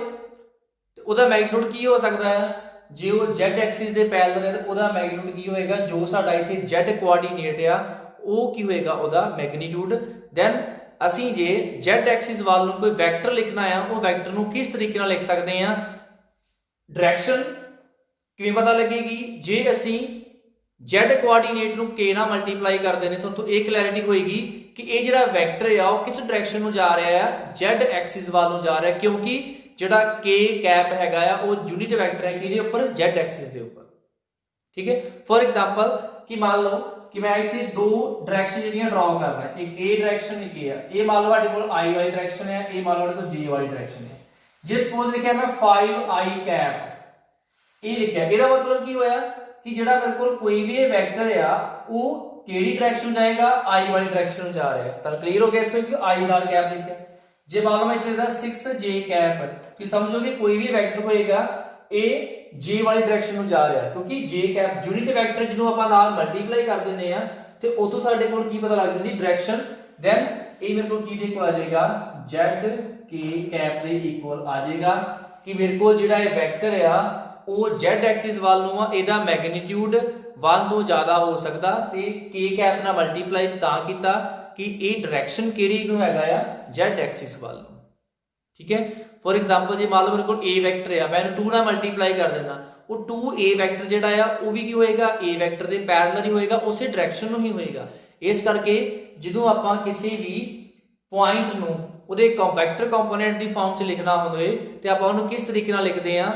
ਤੇ ਉਹਦਾ ਮੈਗਨੀਟਿਊਡ ਕੀ ਹੋ ਸਕਦਾ ਹੈ ਜੇ ਉਹ z ਐਕਸਿਸ ਦੇ ਪੈਰਲਲ ਹੈ ਤਾਂ ਉਹਦਾ ਮੈਗਨੀਟਿਊਡ ਕੀ ਹੋਏਗਾ ਜੋ ਸਾਡਾ ਇੱਥੇ z ਕੋਆਰਡੀਨੇਟ ਆ ਉਹ ਕੀ ਹੋਏਗਾ ਉਹਦਾ ਮੈਗਨੀਟਿਊਡ। ਦੈਨ ਅਸੀਂ ਜੇ z ਐਕਸਿਸ ਵੱਲ ਨੂੰ ਕੋਈ ਵੈਕਟਰ ਲਿਖਣਾ ਆ ਉਹ ਵੈਕਟਰ ਨੂੰ ਕਿਸ ਤਰੀਕੇ ਨਾਲ ਲਿਖ ਸਕਦੇ ਆ ਡਾਇਰੈਕਸ਼ਨ ਕਿਵੇਂ ਪਤਾ ਲੱਗੇਗੀ ਜੇ ਅਸੀਂ z ਕੋਆਰਡੀਨੇਟ ਨੂੰ k ਨਾਲ ਮਲਟੀਪਲਾਈ ਕਰਦੇ ਨੇ ਸੋ ਤੋਂ ਇਹ ਕਲੈਰਿਟੀ ਹੋਏਗੀ ਕਿ ਇਹ ਜਿਹੜਾ ਵੈਕਟਰ ਆ ਉਹ ਕਿਸ ਡਾਇਰੈਕਸ਼ਨ ਨੂੰ ਜਾ ਰਿਹਾ ਆ z ਐਕਸਿਸ ਵੱਲ ਨੂੰ ਜਾ ਰਿਹਾ ਕਿਉਂਕਿ ਜਿਹੜਾ k ਕੈਪ ਹੈਗਾ ਆ ਉਹ ਯੂਨਿਟ ਵੈਕਟਰ ਹੈ ਕਿਹਦੇ ਉੱਪਰ z ਐਕਸਿਸ ਦੇ ਉੱਪਰ। ਠੀਕ ਹੈ, ਫॉर एग्जांपल ਕਿ ਮੰਨ ਲਓ ਕਿ ਮੈਂ ਇੱਥੇ ਦੋ ਡਾਇਰੈਕਸ਼ਨ ਜਿਹੜੀਆਂ ਡਰਾ ਕਰਦਾ ਇੱਕ a ਡਾਇਰੈਕਸ਼ਨ ਇੱਕ a ਆ ਇਹ ਮੰਨ ਲਓ ਸਾਡੇ ਕੋਲ i ਵਾਲੀ ਡਾਇਰੈਕਸ਼ਨ ਹੈ ਇਹ ਮੰਨ ਲਓ ਸਾਡੇ ਕੋਲ j ਵਾਲੀ ਡਾਇਰੈਕਸ਼ਨ ਹੈ। ਜੇ ਸਪੋਜ਼ ਲਿਖਿਆ ਮੈਂ 5i ਕੈਪ ਇਹ ਲਿਖਿਆ ਇਹਦਾ ਮਤਲਬ ਕੀ ਹੋਇਆ ਕਿ ਜਿਹੜਾ ਮੇਰੇ ਕੋਲ ਕੋਈ ਵੀ ਇਹ ਵੈਕਟਰ ਆ ਉਹ ਕਿਹੜੀ ਡਾਇਰੈਕਸ਼ਨ ਜਾਏਗਾ i ਵਾਲੀ ਡਾਇਰੈਕਸ਼ਨ ਨੂੰ ਜਾ ਰਿਹਾ। ਤਾਂ ਕਲੀਅਰ ਹੋ ਗਿਆ ਇੱਥੋਂ ਕਿ i ਨਾਲ ਕੈਪ ਲਿਖਿਆ। ਜੇ ਮੰਨ ਲਓ ਇੱਥੇ ਦਾ 6j ਕੈਪ ਤੁਸੀਂ ਸਮਝੋਗੇ ਕੋਈ ਵੀ ਵੈਕਟਰ ਹੋਏਗਾ ਇਹ j ਵਾਲੀ ਡਾਇਰੈਕਸ਼ਨ ਨੂੰ ਜਾ ਰਿਹਾ ਕਿਉਂਕਿ j ਕੈਪ ਯੂਨਿਟ ਵੈਕਟਰ ਜਿਹਨੂੰ ਆਪਾਂ ਨਾਲ ਮਲਟੀਪਲਾਈ ਕਰ ਦਿੰਦੇ ਆ ਤੇ ਉਤੋਂ ਸਾਡੇ ਕੋਲ ਕੀ ਪਤਾ ਲੱਗ ਜਾਂਦੀ ਡਾਇਰੈਕਸ਼ਨ। ਦੈਨ ਇਹ ਮੇਰੇ ਕੋਲ ਕੀ ਦੇ ਕੋਲ ਆ ਜਾਏਗਾ z k ਕੈਪ ਦੇ ਇਕੁਅਲ ਆ ਜਾਏਗਾ ਕਿ ਮੇਰੇ ਕੋਲ ਜਿਹੜਾ ਇਹ ਵੈਕਟਰ ਆ ਉਹ z ਐਕਸਿਸ ਵੱਲ ਨੂੰ ਆ ਇਹਦਾ ਮੈਗਨੀਟਿਊਡ 1 ਤੋਂ ਜ਼ਿਆਦਾ ਹੋ ਸਕਦਾ ਤੇ k ਕੈਪ ਨਾਲ ਮਲਟੀਪਲਾਈ ਤਾਂ ਕੀਤਾ ਕਿ ਇਹ ਡਾਇਰੈਕਸ਼ਨ ਕਿਹੜੀ ਨੂੰ ਹੈਗਾ ਆ z ਐਕਸਿਸ ਵੱਲ ਨੂੰ। ਠੀਕ ਹੈ, ਫੋਰ ਐਗਜ਼ਾਮਪਲ ਜੇ ਮੰਨ ਲਓ ਮੇਰੇ ਕੋਲ a ਵੈਕਟਰ ਆ, ਮੈਂ ਇਹਨੂੰ 2 ਨਾਲ ਮਲਟੀਪਲਾਈ ਕਰ ਦੇਣਾ, ਉਹ 2a ਵੈਕਟਰ ਜਿਹੜਾ ਆ ਉਹ ਵੀ ਕੀ ਹੋਏਗਾ a ਵੈਕਟਰ ਦੇ ਪੈਰਲਲ ਹੀ ਹੋਏਗਾ, ਉਸੇ ਡਾਇਰੈਕਸ਼ਨ ਨੂੰ ਹੀ ਹੋਏਗਾ। ਇਸ ਕਰਕੇ ਜਦੋਂ ਆਪਾਂ ਕਿਸੇ ਵੀ ਪੁਆਇੰਟ ਨੂੰ ਉਹਦੇ ਵੈਕਟਰ ਕੰਪੋਨੈਂਟ ਦੀ ਫਾਰਮ 'ਚ ਲਿਖਣਾ ਹੋਵੇ ਤੇ ਆਪਾਂ ਉਹਨੂੰ ਕਿਸ ਤਰੀਕੇ ਨਾਲ ਲਿਖਦੇ ਆ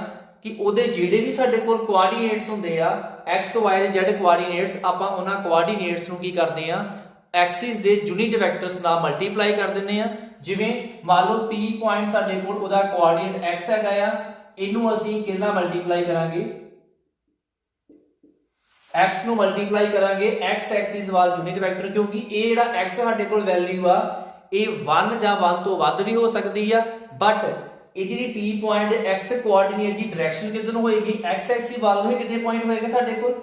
ਕਿ ਉਹਦੇ ਜਿਹੜੇ ਵੀ ਸਾਡੇ ਕੋਲ ਕੋਆਰਡੀਨੇਟਸ ਹੁੰਦੇ ਆ x y z ਕੋਆਰਡੀਨੇਟਸ, ਆਪਾਂ ਉਹਨਾਂ ਕੋਆਰਡੀਨੇਟਸ ਨੂੰ ਕੀ ਕਰਦੇ ਆ ਐਕਸਿਸ ਦੇ ਯੂਨਿਟ ਵੈਕਟਰਸ ਨਾਲ ਮਲਟੀਪਲਾਈ ਕਰ ਦਿੰਦੇ ਆ। ਜਿਵੇਂ ਮੰਨ ਲਓ p ਪੁਆਇੰਟ ਸਾਡੇ ਕੋਲ ਉਹਦਾ ਕੋਆਰਡੀਨੇਟ x ਹੈਗਾ ਆ, ਇਹਨੂੰ ਅਸੀਂ ਕਿਸ ਨਾਲ ਮਲਟੀਪਲਾਈ ਕਰਾਂਗੇ x ਨੂੰ ਮਲਟੀਪਲਾਈ ਕਰਾਂਗੇ x ਐਕਸਿਸ ਵਾਲ ਯੂਨਿਟ ਵੈਕਟਰ, ਕਿਉਂਕਿ ਇਹ ਜਿਹੜਾ x ਸਾਡੇ ਕੋਲ ਵੈਲਿਊ ਆ ਇਹ 1 ਜਾਂ 1 ਤੋਂ ਵੱਧ ਵੀ ਹੋ ਸਕਦੀ ਆ, ਬਟ ਇਹ ਜਿਹੜੀ p ਪੁਆਇੰਟ x ਕੋਆਰਡੀਨੇਟ ਦੀ ਡਾਇਰੈਕਸ਼ਨ ਕਿੱਧਰ ਨੂੰ ਹੋਏਗੀ x ਐਕਸਿਸ ਵੱਲ ਨੂੰ, ਕਿਤੇ ਪੁਆਇੰਟ ਹੋਏਗਾ ਸਾਡੇ ਕੋਲ।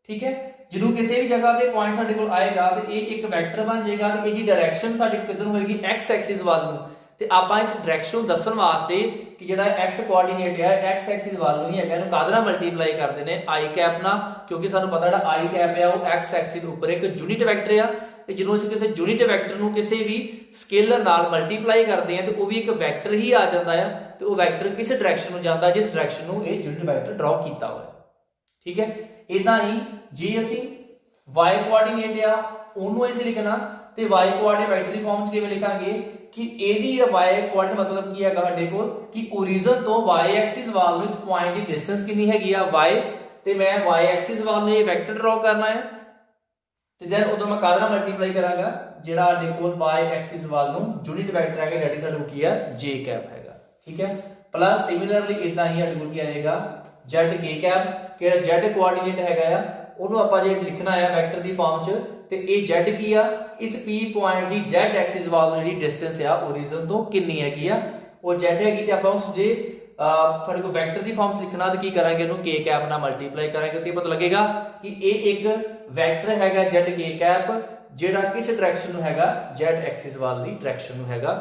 ਠੀਕ ਹੈ, ਜਦੋਂ ਕਿਸੇ ਵੀ ਜਗ੍ਹਾ ਤੇ ਪੁਆਇੰਟ ਸਾਡੇ ਕੋਲ ਆਏਗਾ ਤੇ ਇਹ ਇੱਕ ਵੈਕਟਰ ਬਣ ਜਾਏਗਾ ਤੇ ਇਹਦੀ ਡਾਇਰੈਕਸ਼ਨ ਸਾਡੇ ਕਿੱਧਰ ਨੂੰ ਹੋਏਗੀ x ਐਕਸਿਸ ਵੱਲ ਨੂੰ। ਤੇ ਆਪਾਂ ਇਸ ਡਾਇਰੈਕਸ਼ਨ ਨੂੰ ਦੱਸਣ ਵਾਸਤੇ ਕਿ ਜਿਹੜਾ x ਕੋਆਰਡੀਨੇਟ ਹੈ x ਐਕਸਿਸ ਵੱਲ ਨੂੰ ਹੀ ਹੈਗਾ, ਇਹਨੂੰ ਕਾਹਦੇ ਨਾਲ ਮਲਟੀਪਲਾਈ ਕਰਦੇ ਨੇ i ਕੈਪ ਨਾਲ, ਕਿਉਂਕਿ ਸਾਨੂੰ ਪਤਾ ਜਿਹੜਾ i ਕੈਪ ਹੈ ਉਹ x ਐਕਸਿਸ ਉੱਪਰ ਇੱਕ ਯੂਨਿਟ ਵੈਕਟਰ ਆ ਤੇ ਜਦੋਂ ਅਸੀਂ ਕਿਸੇ ਯੂਨਿਟ ਵੈਕਟਰ ਨੂੰ ਕਿਸੇ ਵੀ ਸਕੇਲਰ ਨਾਲ ਮਲਟੀਪਲਾਈ ਕਰਦੇ ਆ ਤੇ ਉਹ ਵੀ ਇੱਕ ਵੈਕਟਰ ਹੀ ਆ ਜਾਂਦਾ ਆ ਤੇ ਉਹ ਵੈਕਟਰ ਕਿਸ ਡਾਇਰੈਕਸ਼ਨ ਨੂੰ ਜਾਂਦਾ ਜਿਸ ਡਾਇਰੈਕਸ਼ਨ ਨੂੰ ਇਹ ਯੂਨਿਟ ਵੈਕਟਰ ਡਰਾ ਕੀਤਾ ਹੋਇਆ। ਠੀਕ ਹੈ, ਇਦਾਂ ਹੀ ਜੇ ਅਸੀਂ y ਕੋਆਰਡੀਨੇਟ ਆ ਉਹਨੂੰ ਅਸੀਂ ਲਿਖਣਾ ਤੇ y ਕੋਆਰਡੀਨੇਟ ਵੈਕਟਰ ਦੀ ਫਾਰਮ 'ਚ ਕਿਵੇਂ ਲਿਖਾਂਗੇ ਕਿ ਇਹਦੀ ਜਿਹੜਾ y ਕੋਆਰਡੀਨੇਟ ਮਤਲਬ ਕੀ ਹੈਗਾ ਸਾਡੇ ਕੋਲ ਕਿ origin ਤੋਂ y ਐਕਸਿਸ ਵੱਲ ਨੂੰ ਇਸ ਪੁਆਇੰਟ ਦੀ ਡਿਸਟੈਂਸ ਕਿੰਨੀ ਹੈਗੀ ਆ y, ਤੇ ਮੈਂ y ਐਕਸਿਸ ਵੱਲ ਨੂੰ ਇਹ ਵੈਕਟਰ ਡਰਾ ਕਰਨਾ ਹੈ ਤੇ ਦੈਨ ਉਦੋਂ ਮੈਂ ਕਾਹਦੇ ਨਾਲ ਮਲਟੀਪਲਾਈ ਕਰਾਂਗਾ ਜਿਹੜਾ ਸਾਡੇ ਕੋਲ y ਐਕਸਿਸ ਵੱਲ ਨੂੰ ਯੂਨਿਟ ਵੈਕਟਰ ਹੈਗਾ ਜਿਹੜੀ ਸਾਡੇ ਕੋਲ ਕੀ ਹੈ j ਕੈਪ ਹੈਗਾ। ਠੀਕ ਹੈ, ਪਲੱਸ ਸਿਮਿਲਰਲੀ ਇਦਾਂ ਹੀ ਸਾਡੇ ਕੋਲ ਕੀ ਆਏਗਾ z k ਕੈਪ, ਕਿਹੜਾ z ਕੋਆਰਡੀਨੇਟ ਹੈਗਾ ਆ ਉਹਨੂੰ ਆਪਾਂ ਜੇ ਲਿਖਣਾ ਹੈ ਵੈਕਟਰ ਦੀ ਫਾਰਮ 'ਚ ਤੇ ਇਹ z ਕੀ ਆ ਇਸ p ਪੁਆਇੰਟ ਦੀ z ਐਕਸਿਸ ਵੱਲ ਨੂੰ ਜਿਹੜੀ ਡਿਸਟੈਂਸ ਆ origin ਤੋਂ ਕਿੰਨੀ ਹੈਗੀ ਆ ਉਹ z ਹੈਗੀ, ਤੇ ਆਪਾਂ ਉਸ ਜੇ ਸਾਡੇ ਕੋਲ ਵੈਕਟਰ ਦੀ ਫਾਰਮ 'ਚ ਲਿਖਣਾ ਤੇ ਕੀ ਕਰਾਂਗੇ ਇਹਨੂੰ k ਕੈਪ ਨਾਲ ਮਲਟੀਪਲਾਈ ਕਰਾਂਗੇ ਤੇ ਪਤਾ ਲੱਗੇਗਾ ਕਿ ਇਹ ਇੱਕ ਵੈਕਟਰ ਹੈਗਾ z k ਕੈਪ ਜਿਹੜਾ ਕਿਸ ਡਾਇਰੈਕਸ਼ਨ ਨੂੰ ਹੈਗਾ z ਐਕਸਿਸ ਵੱਲ ਦੀ ਡਾਇਰੈਕਸ਼ਨ ਨੂੰ ਹੈਗਾ।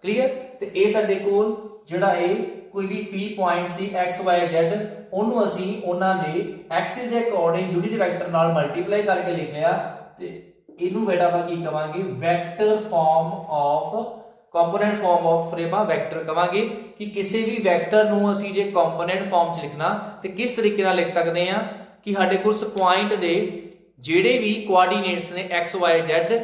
ਕਲੀਅਰ, ਤੇ ਇਹ ਸਾਡੇ ਕੋਲ ਜਿਹੜਾ ਇਹ ਕੋਈ ਵੀ p ਪੁਆਇੰਟ ਸੀ x y z ਉਹਨੂੰ ਅਸੀਂ ਉਹਨਾਂ ਦੇ ਐਕਸਿਸ ਦੇ ਅਕੋਰਡਿੰਗ ਯੂਨਿਟ ਵੈਕਟਰ ਨਾਲ ਮਲਟੀਪਲਾਈ ਕਰਕੇ ਲਿਖ ਲਿਆ ਤੇ ਇਹਨੂੰ ਬੇਟਾ ਆਪਾਂ ਕੀ ਕਵਾਂਗੇ vector form of component form of ਫਰੇਮਾ ਵੈਕਟਰ ਕਵਾਂਗੇ ਕਿ ਕਿਸੇ ਵੀ ਵੈਕਟਰ ਨੂੰ ਅਸੀਂ ਜੇ ਕੰਪੋਨੈਂਟ ਫਾਰਮ 'ਚ ਲਿਖਣਾ ਤੇ ਕਿਸ ਤਰੀਕੇ ਨਾਲ ਲਿਖ ਸਕਦੇ ਆ ਕਿ ਸਾਡੇ ਕੋਲ ਉਸ ਪੁਆਇੰਟ ਦੇ ਜਿਹੜੇ ਵੀ ਕੋਆਰਡੀਨੇਟਸ ਨੇ x y z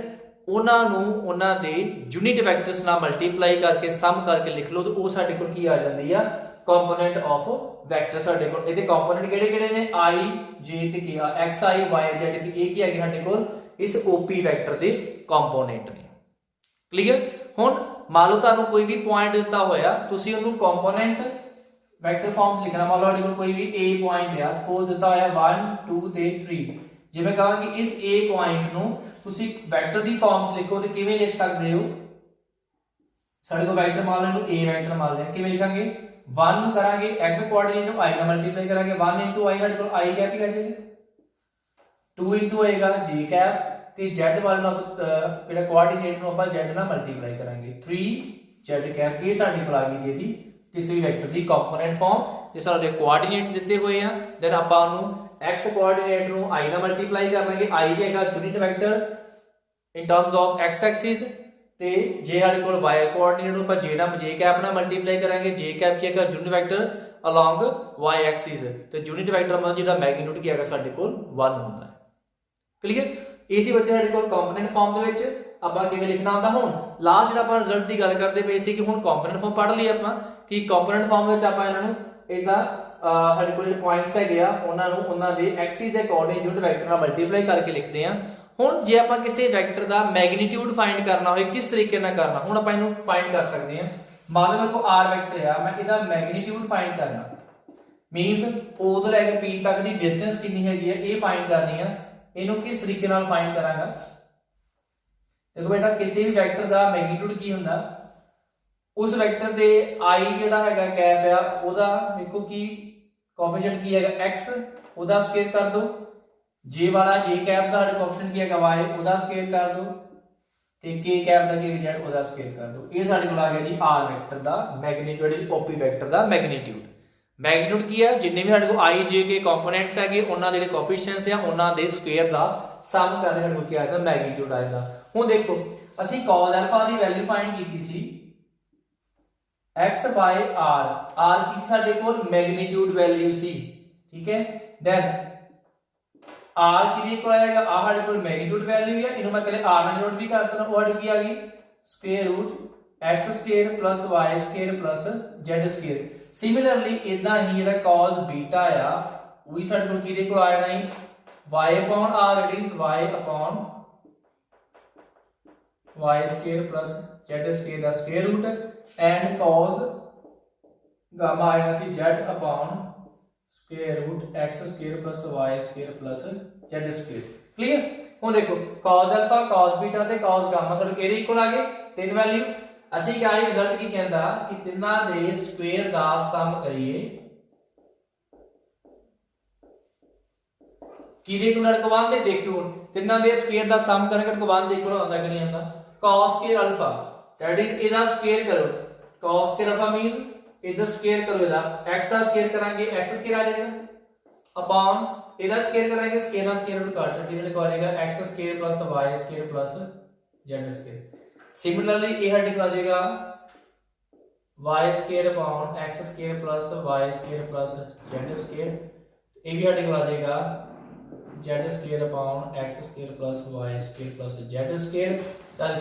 ਉਹਨਾਂ ਨੂੰ ਉਹਨਾਂ ਦੇ ਯੂਨਿਟ ਵੈਕਟਰਸ ਨਾਲ ਮਲਟੀਪਲਾਈ ਕਰਕੇ ਸਮ ਕਰਕੇ ਲਿਖ ਲਓ ਤੇ ਉਹ ਸਾਡੇ ਕੋਲ ਕੀ ਆ ਜਾਂਦੀ ਆ ਕੰਪੋਨੈਂਟ ਆਫ ਵੈਕਟਰ। ਸਾਡੇ ਕੋਲ ਇਹਦੇ ਕੰਪੋਨੈਂਟ ਕਿਹੜੇ ਕਿਹੜੇ ਨੇ i j ਤੇ ਕੀ ਆ xi y z ਇਹ ਕੀ ਹੈਗੇ ਸਾਡੇ ਕੋਲ ਇਸ op ਵੈਕਟਰ ਦੇ ਕੰਪੋਨੈਂਟ ਨੇ। ਕਲੀਅਰ, ਹੁਣ ਮੰਨ ਲਓ ਤੁਹਾਨੂੰ ਕੋਈ ਵੀ ਪੁਆਇੰਟ ਦਿੱਤਾ ਹੋਇਆ ਤੁਸੀਂ ਉਹਨੂੰ ਕੰਪੋਨੈਂਟ ਵੈਕਟਰ ਫਾਰਮ 'ਚ ਲਿਖਣਾ। ਮੰਨ ਲਓ ਸਾਡੇ ਕੋਲ ਕੋਈ ਵੀ a ਪੁਆਇੰਟ ਆ ਸਪੋਜ਼ ਦਿੱਤਾ ਹੋਇਆ 1 2 ਤੇ 3, ਜੇ ਮੈਂ ਕਹਾਂ ਕਿ ਇਸ a ਪੁਆਇੰਟ ਨੂੰ ਤੁਸੀਂ ਵੈਕਟਰ ਦੀ ਫਾਰਮ 'ਚ ਲਿਖੋ ਤੇ ਕਿਵੇਂ ਲਿਖ ਸਕਦੇ ਹੋ ਸਾਡੇ ਕੋਲ ਵੈਕਟਰ ਮੰਨ ਲਓ ਇਹਨੂੰ a ਵੈਕਟਰ ਮੰਨ ਲਿਆ, ਕਿਵੇਂ ਲਿਖਾਂਗੇ 1 ਨੂੰ ਕਰਾਂਗੇ x ਕੋਆਰਡੀਨੇਟ ਨੂੰ i ਨਾਲ ਮਲਟੀਪਲਾਈ ਕਰਾਂਗੇ 1 i ਸਾਡੇ ਕੋਲ i ਕੈਪ ਹੀ ਆ ਜਾਏਗਾ, 2 ਹੋਏਗਾ j ਕੈਪ ਤੇ z ਵਾਲੇ ਨੂੰ ਜਿਹੜਾ ਕੋਆਰਡੀਨੇਟ ਨੂੰ ਆਪਾਂ z ਨਾਲ ਮਲਟੀਪਲਾਈ ਕਰਾਂਗੇ 3 z ਕੈਪ। ਇਹ ਸਾਡੇ ਕੋਲ ਆ ਗਈ ਜੀ ਇਹਦੀ ਕਿਸੇ ਵੀ ਵੈਕਟਰ ਦੀ ਕੰਪੋਨੈਂਟ ਫਾਰਮ। ਜੇ ਸਾਡੇ ਕੋਆਰਡੀਨੇਟ ਦਿੱਤੇ ਹੋਏ ਆ ਦੈਨ ਆਪਾਂ ਉਹਨੂੰ x ਕੋਆਰਡੀਨੇਟ ਨੂੰ i ਨਾਲ ਮਲਟੀਪਲਾਈ ਕਰ ਲਾਂਗੇ, i ਹੈਗਾ unit vector in terms of x Axis, ਤੇ ਜੇ ਸਾਡੇ ਕੋਲ y ਕੋਆਰਡੀਨੇਟ ਨੂੰ ਆਪਾਂ j ਨਾਲ j ਕੈਪ ਨਾਲ ਮਲਟੀਪਲਾਈ ਕਰਾਂਗੇ, j ਕੈਪ ਕੀ ਹੈਗਾ unit vector along y Axis ਤੇ ਯੂਨਿਟ ਵੈਕਟਰ ਮਤਲਬ ਜਿਹਦਾ ਮੈਗਨੀਟਿਊਡ ਕੀ ਹੈਗਾ ਸਾਡੇ ਕੋਲ 1 ਹੁੰਦਾ ਹੈ। ਕਲੀਅਰ, ਇਸੇ ਬੱਚੇ ਸਾਡੇ ਕੋਲ ਕੰਪੋਨੈਂਟ ਫਾਰਮ ਦੇ ਵਿੱਚ ਆਪਾਂ ਕਿਵੇਂ ਲਿਖਣਾ ਹੁੰਦਾ। ਹੁਣ ਲਾਸਟ ਜਿਹੜਾ ਆਪਾਂ ਰਿਜ਼ਲਟ ਦੀ ਗੱਲ ਕਰਦੇ ਪਏ ਸੀ ਕਿ ਹੁਣ ਕੰਪੋਨੈਂਟ ਫਾਰਮ ਪੜ੍ਹ ਲਈ ਆਪਾਂ ਕਿ ਕੰਪੋਨੈਂਟ ਫਾਰਮ ਵਿੱਚ ਆਪਾਂ ਇਹਨਾਂ ਨੂੰ ਇਸਦਾ ਸਾਡੇ ਕੋਲ ਜਿਹੜੇ ਪੁਆਇੰਟਸ ਹੈਗੇ ਆ ਉਹਨਾਂ ਨੂੰ ਉਹਨਾਂ ਦੇ ਐਕਸਿਸ ਦੇ ਅਕੋਰਡਿੰਗ ਯੂਨਿਟ ਵੈਕਟਰ ਨਾਲ ਮਲਟੀਪਲਾਈ ਕਰਕੇ ਲਿਖਦੇ ਆ। ਹੁਣ ਜੇ ਆਪਾਂ ਕਿਸੇ ਵੈਕਟਰ ਦਾ ਮੈਗਨੀਟਿਊਡ ਫਾਈਂਡ ਕਰਨਾ ਹੋਵੇ ਕਿਸ ਤਰੀਕੇ ਨਾਲ ਕਰਨਾ, ਹੁਣ ਆਪਾਂ ਇਹਨੂੰ ਫਾਈਂਡ ਕਰ ਸਕਦੇ ਆ। ਮੰਨ ਲਓ ਮੇਰੇ ਕੋਲ r ਵੈਕਟਰ ਆ, ਮੈਂ ਇਹਦਾ ਮੈਗਨੀਟਿਊਡ ਫਾਈਂਡ ਕਰਨਾ ਮੀਨਸ o ਤੋਂ ਲੈ ਕੇ p ਤੱਕ ਦੀ ਡਿਸਟੈਂਸ ਕਿੰਨੀ ਹੈਗੀ ਆ ਇਹ ਫਾਈਂਡ ਕਰਨੀ ਆ। ਇਹਨੂੰ ਕਿਸ ਤਰੀਕੇ ਨਾਲ ਫਾਈਂਡ ਕਰਾਂਗਾ, ਦੇਖੋ ਬੇਟਾ ਕਿਸੇ ਵੀ ਵੈਕਟਰ ਦਾ ਮੈਗਨੀਟਿਊਡ ਕੀ ਹੁੰਦਾ ਉਸ ਵੈਕਟਰ ਤੇ i ਜਿਹੜਾ ਹੈਗਾ ਕੈਪ ਆ ਉਹਦਾ ਦੇਖੋ ਕੀ ਕੋਐਫੀਸ਼ੀਐਂਟ ਕੀ ਹੈਗਾ x ਉਹਦਾ ਸਕੁਅਰ ਕਰ ਦੋ, j ਵਾਲਾ j ਕੈਪ ਦਾ ਕੋਐਫੀਸ਼ੀਐਂਟ ਕੀ ਹੈਗਾ y ਉਹਦਾ ਸਕੁਅਰ ਕਰ ਦੋ ਤੇ k ਕੈਪ ਦਾ ਕੀ ਹੈ z ਉਹਦਾ ਸਕੁਅਰ ਕਰ ਦੋ। ਇਹ ਸਾਡੇ ਕੋਲ ਆ ਗਿਆ ਜੀ r ਵੈਕਟਰ ਦਾ ਮੈਗਨੀਟਿਊਡ ਇਸ op ਵੈਕਟਰ ਦਾ ਮੈਗਨੀਟਿਊਡ। मैग्नीट्यूड की है जिन्ने भी साडे कोल आई जे के कंपोनेंट्स है उन्हां दे जिहड़े कोएफिशिएंट्स है उन्हां दे स्क्वायर दा सम करके साडे कोल की आएगा मैग्नीट्यूड आएगा। हुण देखो ਅਸੀਂ cos अल्फा दी वैल्यू फाइंड कीती सी x by r, r की साडे कोल मैग्नीट्यूड वैल्यू सी, ठीक है। देन r किदे कोल आएगा, आ साडे कोल मैग्नीट्यूड वैल्यू है, इनु मैं पहले r नाल डिनोट भी कर सकदा, वो की आ गई square root x square plus y square plus z square. Similarly इदां ही जेड़ा cos बीटा आ वो भी साडे कोल किदे कोल आ जाना है y upon r, it is y upon y square plus z square का square root and cos gamma आएगा सी z upon square root x square plus y square plus z square। Clear. हुण देखो cos अल्फा cos बीटा ते cos gamma साडे केरे equal आ गए तीन वैल्यू। ਅਸੀਂ क्या है रिजल्ट की कहंदा कि तिन्हां दे स्क्वायर दा सम करिए किदे को लड़ को 1 ते देखियो तिन्हां दे स्क्वायर दा सम करेंगे को 1 दे इक्वल आंदा कि नहीं आंदा। cos square alpha that is इदा स्क्वायर करो, cos स्क्वायर अल्फा मींस इदा स्क्वायर करो, इदा x दा स्क्वायर करांगे x स्क्वायर आ जाएगा अपॉन इदा स्क्वायर करांगे स्क्वायर दा स्क्वायर रूट काट इधर को आ जाएगा x square plus y square plus z square. Similarly ये हट आ जाएगा y square upon x square plus y square plus z square, ये भी हट आ जाएगा z square upon x square plus y square plus z square.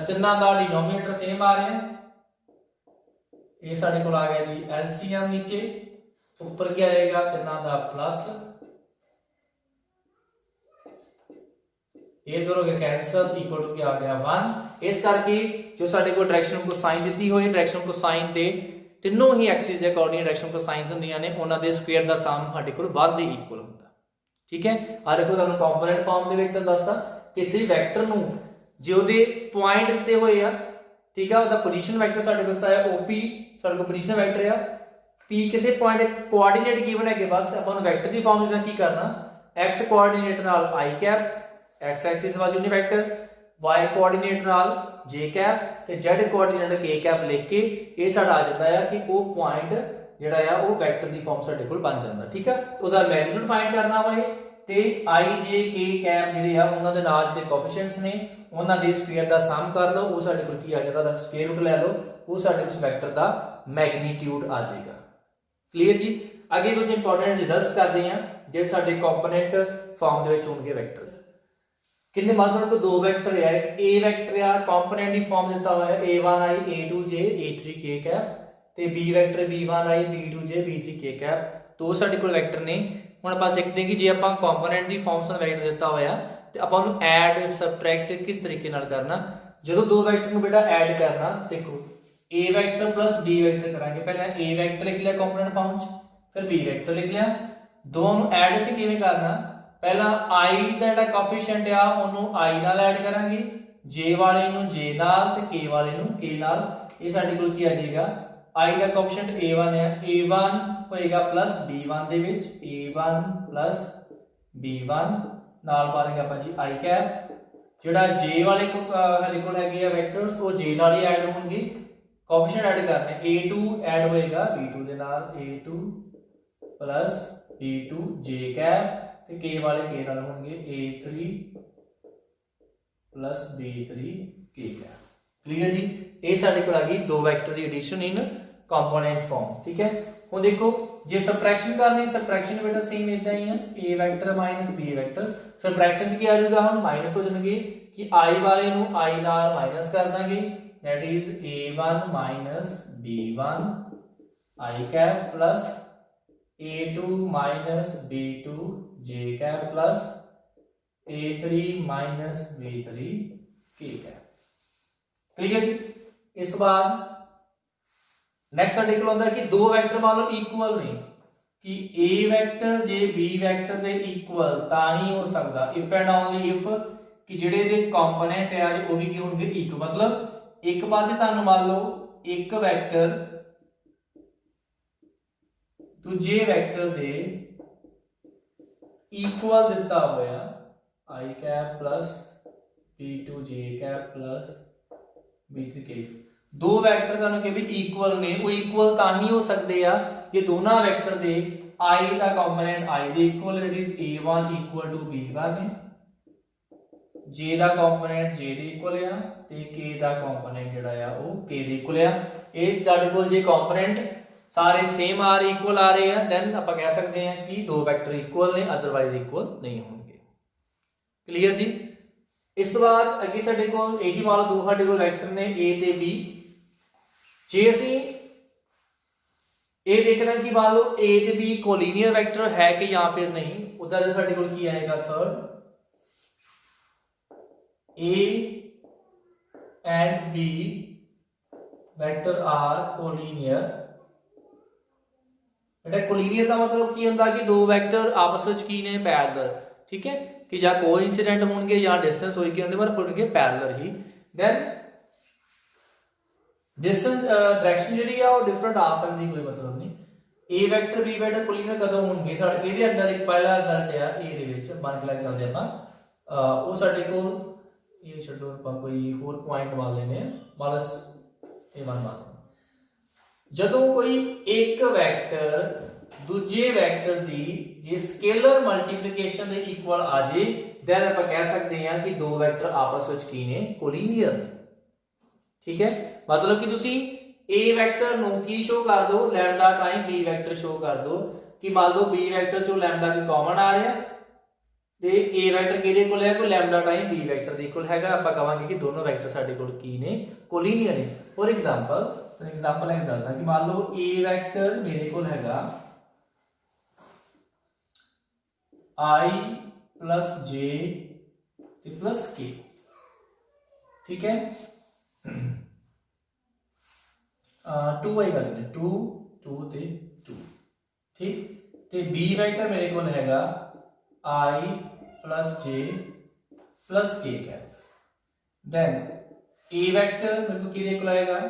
तिना का denominator same आ रहे हैं, ये साडे कोल आ गया जी एलसीएम, नीचे ऊपर क्या रहेगा तिना का प्लस, ये दोनों के कैंसल इक्वल टू क्या आ गया 1। इस करके जो साडे को डायरेक्शन को साइन दी हुई डायरेक्शन को साइन दे तीनों ही एक्सिस के अकॉर्डिंग डायरेक्शन को साइंस होंदियां ने उन्हां दे स्क्वायर दा सम साडे कोल 1 दे इक्वल हुंदा, ठीक है। आ देखो तुहानू कंपोनेंट फॉर्म दे विच दसदा किसी वेक्टर नू जो दे पॉइंट दिते हुए आ, ठीक है, ओदा पोजीशन वेक्टर साडे कोल है ओपी साडे कोल पोजीशन वेक्टर आ, पी किसी पॉइंट कोऑर्डिनेट गिवन है कि बस अपन वेक्टर दी फॉर्म विच की करना x कोऑर्डिनेट नाल i कैप x एक्सिस वाला यूनिट वेक्टर, y कोऑर्डिनेट नाल j कैप ते z कोऑर्डिनेट k कैप लिख के ये साडा आ जाता है कि वो पॉइंट जेड़ा है वो वेक्टर दी फॉर्म साडे कोल बन जांदा, ठीक है। ओदा मैग्नीट्यूड फाइंड करना होए ते i j k कैप जेडे आ उन्हां दे नाल जेडे कोएफिशिएंट्स ने उन्हां दे स्क्वायर दा सम कर लो, वो साडे कोल की आ जाता है स्क्वायर रूट ले लो, वो साडे उस वेक्टर दा मैग्नीट्यूड आ जाएगा। क्लियर जी। आगे कुछ इंपॉर्टेंट रिजल्ट्स करते हैं जेडे साडे कंपोनेंट फॉर्म दे विच होणगे वेक्टर्स। कितने मास को दो वेक्टर है, ए वेक्टर है कंपोनेंट दी फॉर्म दिता हुआ है a1i a2j a3k कैप ते b vector b1i b2j b3k cap, दो साडे कोल वेक्टर ने। हुण आपां सिखदे कि जे आपां कंपोनेंट दी फॉर्म सन वेक्टर दिता होया ते आपां नु ऐड सबट्रैक्ट किस तरीके नाल करना। जदों दो वेक्टर नु बेटा ऐड करना, देखो a vector plus b vector करांगे, पहले a वेक्टर लिख लिया कंपोनेंट फॉर्म च, फिर b वेक्टर लिख लिया, दोनों ऐड असीं किवें करना, पहला i दा जेड़ा कोएफिशिएंट आ ओनू i नाल ऐड करांगे, j वाले नु j नाल ते k वाले नु k नाल। ये साडे कोल की आ जाएगा i दा कोएफिशिएंट a1 है, a1 होएगा प्लस b1 दे विच a1 प्लस b1 नाल पा देंगे आपां जी i कैप, जेड़ा j वाले को हरे कोल हैगे आ वेक्टर्स वो j नाल ही ऐड होणगे, कोएफिशिएंट ऐड करने a2 ऐड होएगा b2 दे नाल a2 plus b2 j cap ते k वाले k नाल होंगे a3 plus b3 k cap. Clear जी। ये साडे कोल आ गई दो वेक्टर दी एडिशन इन कंपोनेंट फॉर्म, ठीक है। हुण देखो जे सबट्रैक्शन करनी, सबट्रैक्शन बेटा सेम इदां ही है a vector minus b vector, subtraction च क्या आ जाएगा हम माइनस हो जाएंगे कि i वाले नु i नाल माइनस कर देंगे, that is a1 minus b1 i cap plus a2 minus b2 j cap plus a3 minus b3 k cap. Clear जी। इस तो बाद नेक्स्ट आर्टिकल होता है कि दो वेक्टर मान लो इक्वल नहीं, कि a vector J b vector they equal ताही हो सकदा इफ एंड ओनली इफ कि जेडे दे कंपोनेंट है आज वो भी की होणगे इक्वल, मतलब एक पासे तानु मान लो एक वेक्टर दूजे वेक्टर दे इक्वल दिता होया i cap plus b2 j cap plus b3 k, दो वेक्टर तानु के भी इक्वल ने, वो इक्वल ताही हो सकदे आ ਜੇ ਦੋਨਾਂ ਵੈਕਟਰ ਦੇ i ਦਾ ਕੰਪੋਨੈਂਟ i ਦੇ equal it is a1 equal to b1 ਹੈ, j ਦਾ ਕੰਪੋਨੈਂਟ j ਦੇ ਇਕੁਅਲ ਆ ਤੇ k ਦਾ ਕੰਪੋਨੈਂਟ ਜਿਹੜਾ ਆ ਉਹ k ਦੇ ਇਕੁਅਲ ਆ। ਇਹ ਸਾਡੇ ਕੋਲ ਜੇ ਕੰਪੋਨੈਂਟ ਸਾਰੇ ਸੇਮ ਆ ਰਹੇ ਇਕੁਅਲ ਆ ਰਹੇ ਆ ਦੈਨ ਆਪਾਂ ਕਹਿ ਸਕਦੇ ਹਾਂ ਕਿ ਦੋ ਵੈਕਟਰ ਇਕੁਅਲ ਨੇ, ਅਦਰਵਾਈਜ਼ ਇਕੁਅਲ ਨਹੀਂ ਹੋਣਗੇ। ਕਲੀਅਰ ਜੀ। ਇਸ ਤੋਂ ਬਾਅਦ ਅੱਗੇ ਸਾਡੇ ਕੋਲ ਇਹੀ ਮੰਨ ਲਓ ਦੋ ਸਾਡੇ ਕੋਲ ਵੈਕਟਰ ਨੇ a ਤੇ b। ਜੇ ਅਸੀਂ ਇਹ ਦੇਖਣਾ ਕਿ ਮੰਨ ਲਓ a ਤੇ b ਕੋਲੀਨੀਅਰ ਵੈਕਟਰ ਹੈ ਕਿ ਜਾਂ ਫਿਰ ਨਹੀਂ, ਉਧਰ ਸਾਡੇ ਕੋਲ ਕੀ ਆਏਗਾ third a and b vector are collinear। बेटा कोलिनियर का मतलब की होता है कि दो वैक्टर आपस में की ने पैरेलल, ठीक है, कि या कोइंसिडेंट होंगे या डिस्टेंस होगी उनके पर होंगे पैरेलल ही। देन डिस्टेंस डायरेक्शन ਜਿਹੜੀ ਆ ਉਹ ਡਿਫਰੈਂਟ ਆ ਸਕਦੀ, ਕੋਈ ਮਤਲਬ ਨਹੀਂ। a ਵੈਕਟਰ b ਵੈਕਟਰ ਕੋਲੀਨੀਅਰ ਕਦੋਂ ਹੋਣਗੇ? ਸਾਡੇ ਇਹਦੇ ਅੰਦਰ ਇੱਕ ਪਹਿਲਾ ਰਿਜ਼ਲਟ ਆ a ਦੇ ਵਿੱਚ ਮੰਨ ਕੇ ਲੈ ਚੱਲਦੇ ਆਪਾਂ, ਉਹ ਸਾਡੇ ਕੋਲ ਇਹ ਛੱਡੋ ਆਪਾਂ ਕੋਈ ਹੋਰ ਪੁਆਇੰਟ ਮੰਨ ਲੈਨੇ ਆ, ਮਾਲਸ ਇਹ ਮੰਨ ਜਦੋਂ ਕੋਈ ਇੱਕ ਵੈਕਟਰ ਦੂਜੇ ਵੈਕਟਰ ਦੀ ਜੇ ਸਕੇਲਰ ਮਲਟੀਪਲੀਕੇਸ਼ਨ ਦੇ ਇਕੁਅਲ ਆ ਜੇ ਦੈਨ ਆਪਾਂ ਕਹਿ ਸਕਦੇ ਹਾਂ ਕਿ ਦੋ ਵੈਕਟਰ ਆਪਸ ਵਿੱਚ ਕੀ ਨੇ? ਕੋਲੀਨੀਅਰ ਨੇ। ਠੀਕ ਹੈ, ਮਤਲਬ ਕਿ ਤੁਸੀਂ a ਵੈਕਟਰ ਨੂੰ ਕੀ ਸ਼ੋ ਕਰ ਦੋ? Lambda time b vector show ਕਰ ਦੋ ਕਿ ਮੰਨ ਲਓ b ਵੈਕਟਰ ਚੋਂ ਲੈਮਡਾ ਕੀ ਕਾਮਨ ਆ ਰਿਹਾ ਤੇ a ਵੈਕਟਰ ਕਿਹਦੇ ਕੋਲ ਹੈ? ਕੋਈ ਲੈਮਡਾ ਟਾਈਮ b ਵੈਕਟਰ ਦੇ ਇਕੁਅਲ ਹੈਗਾ। ਆਪਾਂ ਕਹਾਂਗੇ ਕਿ ਦੋਨੋਂ ਵੈਕਟਰ ਸਾਡੇ ਕੋਲ ਕੀ ਨੇ? ਕੋਲੀਨੀਅਰ ਨੇ। ਫॉर एग्जांपल है दसदा कि मान लो a वेक्टर मेरे को हैगा i plus j plus k, ठीक है, 2i कर देने 2 2 ते 2, ठीक। ते b वेक्टर मेरे को हैगा i plus j plus k cap. Then a vector मेरे को किहदे कोल आएगा?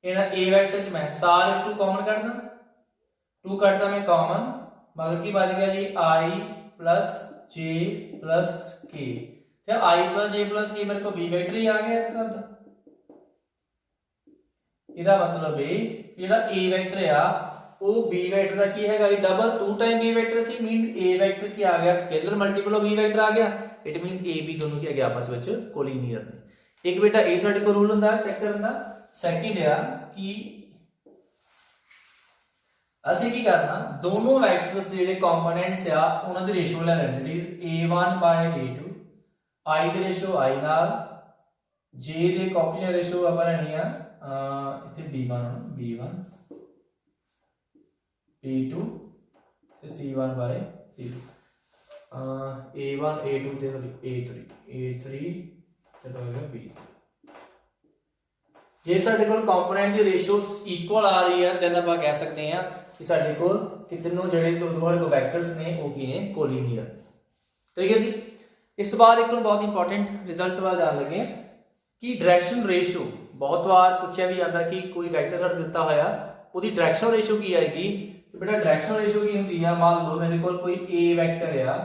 ਇਹਨਾਂ a ਵੈਕਟਰ ਚ ਮੈਂ ਸਾਰ ਇਸ 2 ਕਾਮਨ ਕੱਢਦਾ, 2 ਕੱਢਦਾ ਮੈਂ ਕਾਮਨ, ਮਤਲਬ ਕੀ ਬਚ ਗਿਆ ਜੀ i plus j plus k। ਤੇ i plus j plus k ਮੇਰੇ ਕੋਲ b ਵੈਕਟਰ ਹੀ ਆ ਗਿਆ ਇੱਥੇ ਸਾਡਾ। ਇਹਦਾ ਮਤਲਬ ਇਹ ਜਿਹੜਾ a ਵੈਕਟਰ ਆ ਉਹ b ਵੈਕਟਰ ਦਾ ਕੀ ਹੈਗਾ? ਇਹ ਡਬਲ 2 ਟਾਈਮ b ਵੈਕਟਰ ਸੀ, ਮੀਨ a ਵੈਕਟਰ ਕੀ ਆ ਗਿਆ? Scalar multiple of b vector ਆ ਗਿਆ। ਇਟ ਮੀਨਸ a b ਦੋਨੋਂ ਕੀ ਹੈਗੇ ਆਪਸ ਵਿੱਚ ਕੋਲੀਨੀਅਰ ਨੇ। ਇੱਕ ਬੇਟਾ ਇਹ ਸਾਡੇ ਕੋਲ ਰੂਲ ਹੁੰਦਾ ਚੈੱਕ ਕਰਨ ਦਾ। ਸੈਕਿੰਡ ਆ ਕਿ ਅਸੀਂ ਕੀ ਕਰਨਾ, ਦੋਨੋਂ ਵੈਕਟਰਸ ਜਿਹੜੇ ਕੰਪੋਨੈਂਟਸ ਆ ਉਹਨਾਂ ਦੀ ਰੇਸ਼ੋ ਲੈ ਲੈਣੀ। It is a1 by a2, i ਦੀ ਰੇਸ਼ੋ i ਨਾਲ, j ਦੇ ਕੋਐਫੀਸ਼ੀਐਂਟ ਰੇਸ਼ੋ ਆਪਾਂ ਲੈਣੀ ਆ ਇੱਥੇ b1 b1 b2 ਤੇ c1 ਬਾਈ c2, a1 a2 ਤੇ a3 ਤੇ ਹੋ ਗਿਆ b। ਜੇ ਸਾਡੇ ਕੋਲ ਕੰਪੋਨੈਂਟ ਦੀ ਰੇਸ਼ੋ ਇਕੁਅਲ ਆ ਰਹੀ ਹੈ ਦੈਨ ਆਪਾਂ ਕਹਿ ਸਕਦੇ ਹਾਂ ਕਿ ਸਾਡੇ ਕੋਲ ਕਿਤਨੋਂ ਜਿਹੜੇ ਦੋਨੋਂ ਕੋ ਵੈਕਟਰਸ ਨੇ ਉਹ ਕੀ ਨੇ? ਕੋਲੀਨੀਅਰ। ਠੀਕ ਹੈ ਜੀ। ਇਸ ਤੋਂ ਬਾਅਦ ਇੱਕ ਬਹੁਤ ਇੰਪੋਰਟੈਂਟ ਰਿਜ਼ਲਟ ਵੱਲ ਜਾਣ ਲੱਗੇ ਕਿ ਡਾਇਰੈਕਸ਼ਨ ਰੇਸ਼ੋ। ਬਹੁਤ ਵਾਰ ਪੁੱਛਿਆ ਵੀ ਜਾਂਦਾ ਕਿ ਕੋਈ ਵੈਕਟਰ ਸਾਨੂੰ ਦਿੱਤਾ ਹੋਇਆ ਉਹਦੀ ਡਾਇਰੈਕਸ਼ਨ ਰੇਸ਼ੋ ਕੀ ਆਏਗੀ? ਬੇਟਾ ਡਾਇਰੈਕਸ਼ਨ ਰੇਸ਼ੋ ਕੀ ਹੁੰਦੀ ਆ? ਮੰਨ ਲਓ ਮੇਰੇ ਕੋਲ ਕੋਈ a ਵੈਕਟਰ ਆ,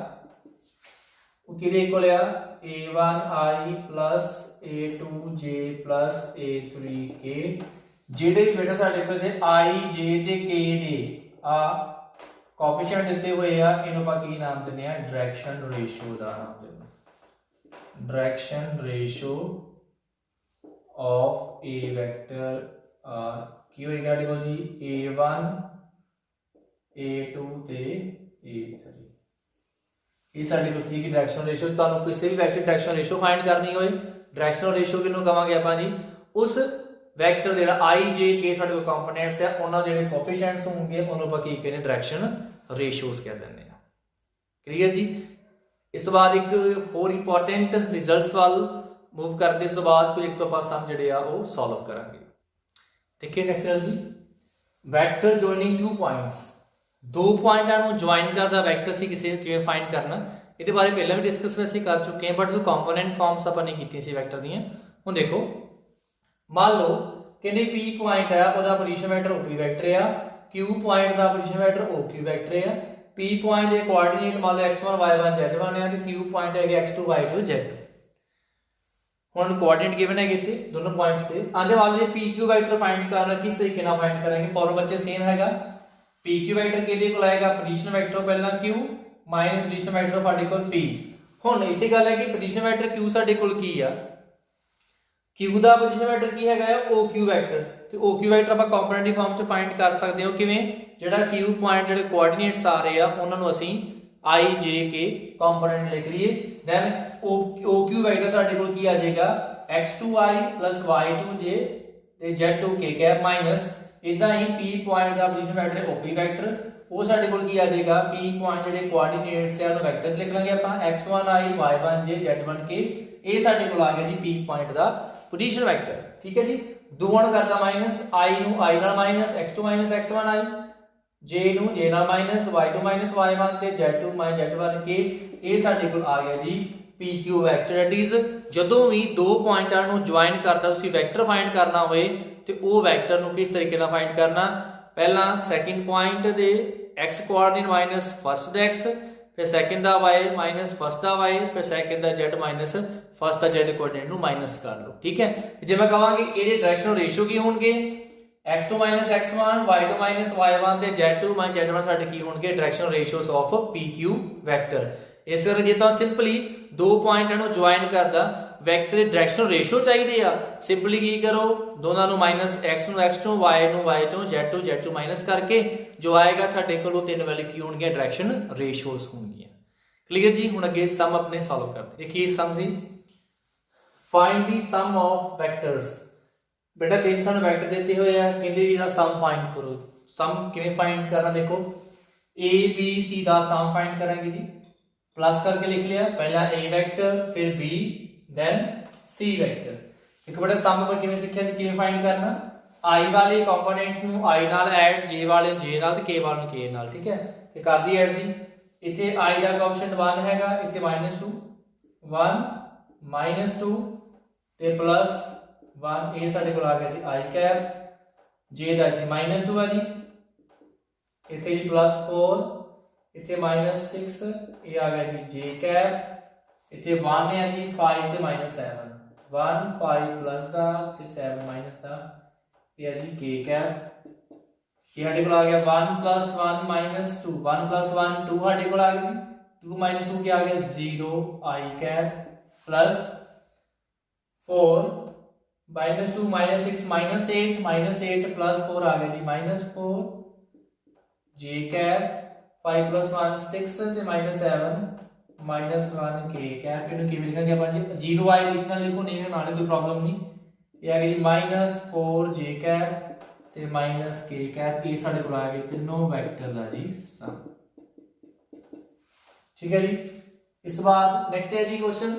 ਉਹ ਕਿਹਦੇ ਇਕੁਅਲ ਆ? a1i plus a2j plus a3k। ਜਿਹੜੇ ਵੀ ਬੇਟਾ ਸਾਡੇ ਕੋਲ ਇੱਥੇ i j ਤੇ k ਦੇ ਆ ਕੋਐਫੀਸ਼ੀਐਂਟ ਦਿੱਤੇ ਹੋਏ ਆ ਇਹਨੂੰ ਆਪਾਂ ਕੀ ਨਾਮ ਦਿੰਦੇ ਆ? ਡਾਇਰੈਕਸ਼ਨ ਰੇਸ਼ੋ ਦਾ ਨਾਮ ਦਿੰਦੇ ਆ। Direction ratio of a vector ਕੀ ਹੋਏਗਾ ਸਾਡੇ ਕੋਲ ਜੀ? a1 a2 ਤੇ a3। ਇਹ ਸਾਡੇ ਕੋਲ ਕੀ ਡਾਇਰੈਕਸ਼ਨ ਰੇਸ਼ੋ। ਤੁਹਾਨੂੰ ਕਿਸੇ ਵੀ ਵੈਕਟਰ ਡਾਇਰੈਕਸ਼ਨ ਰੇਸ਼ੋ ਫਾਈਂਡ ਕਰਨੀ ਹੋਏ ਡਾਇਰੈਕਸ਼ਨ ਰੇਸ਼ੋ ਕਿਹਨੂੰ ਕਹਾਂਗੇ ਆਪਾਂ ਜੀ? ਉਸ ਵੈਕਟਰ ਜਿਹੜਾ i j k ਸਾਡੇ ਕੋਲ ਕੰਪੋਨੈਂਟਸ ਆ ਉਹਨਾਂ ਜਿਹੜੇ ਕੋਐਫੀਸ਼ੀਐਂਟਸ ਹੋਣਗੇ ਉਹਨੂੰ ਆਪਾਂ ਕੀ ਕਹਿੰਦੇ? ਡਾਇਰੈਕਸ਼ਨ ਰੇਸ਼ੋਸ ਕਹਿ ਦਿੰਦੇ ਆ। ਕਲੀਅਰ ਜੀ। ਇਸ ਤੋਂ ਬਾਅਦ ਇੱਕ ਹੋਰ ਇੰਪੋਰਟੈਂਟ ਰਿਜ਼ਲਟਸ ਵੱਲ ਮੂਵ ਕਰਦੇ ਇਸ ਤੋਂ ਬਾਅਦ ਕੁਝ ਇੱਕ ਤੋਂ ਆਪਾਂ ਸਮ ਜਿਹੜੇ ਆ ਉਹ ਸੋਲਵ ਕਰਾਂਗੇ। ਦੇਖੀਏ ਨੈਕਸਟ ਜੀ, ਵੈਕਟਰ ਜੁਆਇਨਿੰਗ 2 ਪੁਆਇੰਟਸ। ਦੋ ਪੁਆਇੰਟਾਂ ਨੂੰ ਜੁਆਇਨ ਕਰਦਾ ਵੈਕਟਰ ਸੀ ਕਿਸੇ ਨੂੰ ਕਿਵੇਂ ਫਾਈਂਡ ਕਰਨਾ, ਇਹਦੇ ਬਾਰੇ ਪਹਿਲਾਂ ਵੀ ਡਿਸਕਸ ਵੈਸੇ ਕਰ ਚੁੱਕੇ ਹਾਂ ਬਟ ਜੋ ਕੰਪੋਨੈਂਟ ਫਾਰਮਸ ਆਪਾਂ ਨੇ ਕੀਤੀਆਂ ਸੀ ਵੈਕਟਰ ਦੀਆਂ। ਹੁਣ ਦੇਖੋ ਮੰਨ ਲਓ ਕਹਿੰਦੇ p ਪੁਆਇੰਟ ਆ ਉਹਦਾ ਪੋਜੀਸ਼ਨ ਵੈਕਟਰ OP ਵੈਕਟਰ ਆ, q ਪੁਆਇੰਟ ਦਾ ਪੋਜੀਸ਼ਨ ਵੈਕਟਰ OQ ਵੈਕਟਰ ਆ, p ਪੁਆਇੰਟ ਦੇ ਕੋਆਰਡੀਨੇਟ ਮੰਨ ਲਓ x1 y1 z1 ਆ ਤੇ q ਪੁਆਇੰਟ ਹੈਗੇ x2 y2 z2। ਹੁਣ ਕੋਆਰਡੀਨੇਟ ਗਿਵਨ ਹੈਗੇ ਤੇ ਦੋਨੋਂ ਪੁਆਇੰਟਸ ਤੇ ਆਂਦੇ ਵਾਲੇ pq ਵੈਕਟਰ ਫਾਈਂਡ ਕਰਨਾ ਕਿਸ ਤਰੀਕੇ ਨਾਲ ਫਾਈਂਡ ਕਰਾਂਗੇ? ਫਾਰਮੂਲਾ ਬੱਚੇ ਸੇਮ ਹੈਗਾ, PQ ਵੈਕਟਰ ਕਿਹਦੇ ਕੋਲ ਆਏਗਾ ਪੋਜੀਸ਼ਨ ਵੈਕਟਰ ਪਹਿਲਾਂ Q ਮਾਈਨਸ ਪੋਜੀਸ਼ਨ ਵੈਕਟਰ ਸਾਡੇ ਕੋਲ P। ਹੁਣ ਇੱਥੇ ਗੱਲ ਹੈ ਕਿ ਪੋਜੀਸ਼ਨ ਵੈਕਟਰ Q ਸਾਡੇ ਕੋਲ ਕੀ ਆ, Q ਦਾ ਪੋਜੀਸ਼ਨ ਵੈਕਟਰ ਕੀ ਹੈਗਾ ਆ OQ ਵੈਕਟਰ, ਤੇ OQ ਵੈਕਟਰ ਆਪਾਂ ਕੰਪੋਨੈਂਟ ਦੀ ਫਾਰਮ ਚ ਫਾਈਂਡ ਕਰ ਸਕਦੇ ਹਾਂ ਕਿਵੇਂ, ਜਿਹੜਾ Q ਪੁਆਇੰਟ ਜਿਹੜੇ ਕੋਆਰਡੀਨੇਟਸ ਆ ਰਹੇ ਆ ਉਹਨਾਂ ਨੂੰ ਅਸੀਂ I J K ਕੰਪੋਨੈਂਟ ਲਿਖ ਲਈਏ। ਦੈਨ OQ ਵੈਕਟਰ ਸਾਡੇ ਕੋਲ ਕੀ ਆ ਜਾਏਗਾ x2i y2j ਤੇ z2k ਕੈਪ ਮਾਈਨਸ ਇਦਾਂ ਹੀ P ਪੁਆਇੰਟ ਦਾ ਪੋਜੀਸ਼ਨ ਵੈਕਟਰ OP ਵੈਕਟਰ, ਉਹ ਸਾਡੇ ਕੋਲ ਕੀ ਆ ਜਾਏਗਾ P ਪੁਆਇੰਟ ਜਿਹੜੇ ਕੋਆਰਡੀਨੇਟਸ ਆ ਉਹ ਵੈਕਟਰਸ ਲਿਖ ਲਾਂਗੇ ਆਪਾਂ x1i y1j z1k, ਇਹ ਸਾਡੇ ਕੋਲ ਆ ਗਿਆ ਜੀ P ਪੁਆਇੰਟ ਦਾ ਪੋਜੀਸ਼ਨ ਵੈਕਟਰ। ਠੀਕ ਹੈ ਜੀ, ਦੋਵਾਂ ਕਰਦਾ ਮਾਈਨਸ I ਨੂੰ I ਨਾਲ ਮਾਈਨਸ x2 x1i, j ਨੂੰ j ਨਾਲ ਮਾਈਨਸ y2 y1 ਤੇ z2 z1k, ਇਹ ਸਾਡੇ ਕੋਲ ਆ ਗਿਆ ਜੀ PQ ਵੈਕਟਰ। ਇਟ ਇਜ਼ ਜਦੋਂ ਵੀ ਦੋ ਪੁਆਇੰਟਾਂ ਨੂੰ ਜੁਆਇਨ ਕਰਦਾ ਤੁਸੀਂ ਵੈਕਟਰ ਫਾਈਂਡ ਕਰਨਾ ਹੋਏ ਤੇ ਉਹ ਵੈਕਟਰ ਨੂੰ ਕਿਸ ਤਰੀਕੇ ਨਾਲ ਫਾਈਂਡ ਕਰਨਾ, ਪਹਿਲਾਂ ਸੈਕਿੰਡ ਪੁਆਇੰਟ ਦੇ x ਕੋਆਰਡੀਨੇਟ ਮਾਈਨਸ ਫਸਟ ਦਾ x, ਫਿਰ ਸੈਕਿੰਡ ਦਾ y ਮਾਈਨਸ ਫਸਟ ਦਾ y, ਫਿਰ ਸੈਕਿੰਡ ਦਾ z ਮਾਈਨਸ ਫਸਟ ਦਾ z ਕੋਆਰਡੀਨੇਟ ਨੂੰ ਮਾਈਨਸ ਕਰ ਲਓ। ਠੀਕ ਹੈ, ਜੇ ਮੈਂ ਕਹਾਂਗੀ ਇਹਦੇ ਡਾਇਰੈਕਸ਼ਨਲ ਰੇਸ਼ੀਓ ਕੀ ਹੋਣਗੇ x2 x1 y2 y1 ਤੇ z2 z1 ਸਾਡੇ ਕੀ ਹੋਣਗੇ ਡਾਇਰੈਕਸ਼ਨਲ ਰੇਸ਼ੀਓਸ ਆਫ PQ ਵੈਕਟਰ। ਇਸ ਕਰਕੇ ਜੇ ਤਾਂ ਸਿੰਪਲੀ ਦੋ ਪੁਆਇੰਟਾਂ ਨੂੰ ਜੁਆਇਨ ਕਰਦਾ ਵੈਕਟਰ ਦੇ ਡਾਇਰੈਕਸ਼ਨਲ ਰੇਸ਼ੀਓ ਚਾਹੀਦੇ ਆ, ਸਿੰਪਲੀ ਕੀ ਕਰੋ ਦੋਨਾਂ ਨੂੰ ਮਾਈਨਸ x ਨੂੰ x2 y ਨੂੰ y ਤੋਂ z2 ਮਾਈਨਸ ਕਰਕੇ ਜੋ ਆਏਗਾ ਸਾਡੇ ਕੋਲ ਉਹ ਤਿੰਨ ਵੈਲਿਊ ਕੀ ਹੋਣਗੀਆਂ ਡਾਇਰੈਕਸ਼ਨ ਰੇਸ਼ੀਓਸ ਹੋਣਗੀਆਂ। ਕਲੀਅਰ ਜੀ। ਹੁਣ ਅੱਗੇ ਸਮ ਆਪਣੇ ਸੋਲਵ ਕਰਦੇ ਦੇਖੀਏ। ਸਮ ਸੀ find the sum of vectors. बेटा तीन सानू वेक्टर देते हुए है, कहंदे जी दा सम फाइंड करो। सम किवें फाइंड करना, देखो ए बी सी दा सम फाइंड करांगे जी, प्लस करके लिख लिया, पहला ए वेक्टर फिर बी देन सी वेक्टर। एक बेटा सम पर किवें सीखिया सी, किवें फाइंड करना, आई वाले कंपोनेंट्स नू आई नाल ऐड, जे वाले जे नाल ते के वाले नू के नाल। ठीक है, ते कर दी ऐड जी। इत्थे आई दा कोएफिशिएंट 1 हैगा, इत्थे -2 1 -2 ਤੇ प्लस 1 ਇਹ ਸਾਡੇ ਕੋਲ ਆ ਗਿਆ ਜੀ i ਕੈਪ, j ਦਾ ਇੱਥੇ -2 ਹੈ ਜੀ, ਇੱਥੇ ਜੀ +4, ਇੱਥੇ -6 ਇਹ ਆ ਗਿਆ ਜੀ j ਕੈਪ, ਇੱਥੇ 1 ਹੈ ਜੀ 5 ਤੇ -7 1 5 प्लस ਦਾ ਤੇ 7 माइनस ਦਾ ਇਹ ਹੈ ਜੀ k ਕੈਪ। ਇਹ ਸਾਡੇ ਕੋਲ ਆ ਗਿਆ 1 + 1 -2 1 + 1 2 ਸਾਡੇ ਕੋਲ ਆ ਗਿਆ ਜੀ, 2 - 2 ਕੀ ਆ ਗਿਆ 0 i ਕੈਪ प्लस 4 -2 -6 -8 -8 प्लस 4 आ गया जी -4 j कैप 5 + 1 6 ਤੇ -7 -1 k कैप। ਇਹਨੂੰ ਕਿਵੇਂ ਲਿਖਾਂਗੇ ਆਪਾਂ ਜੀ, 0 i ਲਿਖਣਾ ਲਿਖੋ ਨਹੀਂ ਨਾਲੇ ਕੋਈ ਪ੍ਰੋਬਲਮ ਨਹੀਂ। ਇਹ ਆ ਗਿਆ ਜੀ -4 j कैप ਤੇ -k कैप। ਇਹ ਸਾਡੇ ਕੋਲ ਆ ਗਏ ਤਿੰਨੋਂ ਵੈਕਟਰ ਦਾ ਜੀ ਸਮ। ਠੀਕ ਹੈ ਜੀ। ਇਸ ਤੋਂ ਬਾਅਦ ਨੈਕਸਟ ਹੈ ਜੀ question,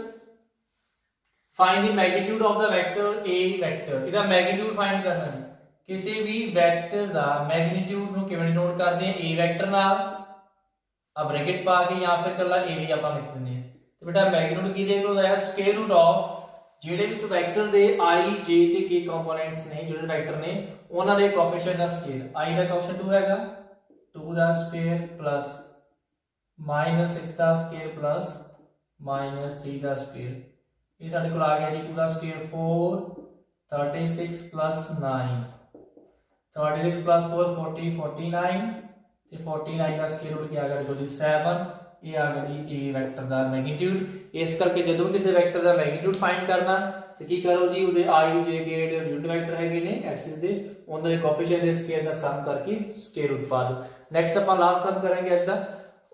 find the magnitude of the vector a vector. ਇਹਦਾ मैग्नीट्यूड फाइंड करना है, किसी भी वेक्टर ਦਾ मैग्नीट्यूड ਨੂੰ ਕਿਵੇਂ ਨੋਟ ਕਰਦੇ ਆ, a वेक्टर ਨਾਲ ਆ ਬ੍ਰੈਕਟ ਪਾ ਕੇ ਜਾਂ ਫਿਰ ਕੱਲਾ a ਵੀ ਆਪਾਂ ਲਿਖ ਦਿੰਦੇ ਆ। ਤੇ ਬੇਟਾ मैग्नीट्यूड ਕੀ ਦੇ ਕੋਲ ਆਇਆ, ਸਕੁਅਰ ਰੂਟ ਆਫ ਜਿਹੜੇ ਇਸ ਵੈਕਟਰ ਦੇ i j ਤੇ k ਕੰਪੋਨੈਂਟਸ ਨੇ, ਜਿਹੜੇ ਵੈਕਟਰ ਨੇ ਉਹਨਾਂ ਦੇ coefficient the square. i the coefficient 2 ਹੈਗਾ, 2 ਦਾ ਸਕੁਅਰ प्लस -6 ਦਾ ਸਕੁਅਰ प्लस -3 ਦਾ ਸਕੁਅਰ। ये साडे कोल आ गया जी 2 का स्क्वायर 4 36 प्लस 9 36 प्लस 4 40 49 ਤੇ 49 ਦਾ ਸਕੁਅਰ ਰੂਟ ਕੀ ਆ ਗਿਆ ਜੀ 7। ਇਹ ਆ ਗਿਆ ਜੀ a ਵੈਕਟਰ ਦਾ ਮੈਗਨੀਟਿਊਡ। ਇਸ ਕਰਕੇ ਜਦੋਂ ਕਿਸੇ ਵੈਕਟਰ ਦਾ ਮੈਗਨੀਟਿਊਡ ਫਾਈਂਡ ਕਰਨਾ ਤੇ ਕੀ ਕਰੋ ਜੀ, ਉਹਦੇ i j k ਜਿਹੜੇ ਯੂਨਿਟ ਵੈਕਟਰ ਹੈਗੇ ਨੇ ਐਕਸਿਸ ਦੇ, ਉਹਨਾਂ ਦੇ ਕੋਐਫੀਸ਼ੀਐਂਟ ਦੇ ਸਕੁਅਰ ਦਾ ਸਮ ਕਰਕੇ ਸਕੁਅਰ ਰੂਟ ਪਾ ਦਿਓ। ਨੈਕਸਟ ਆਪਾਂ ਲਾਸਟ ਸਮ ਕਰਾਂਗੇ ਅੱਜ ਦਾ,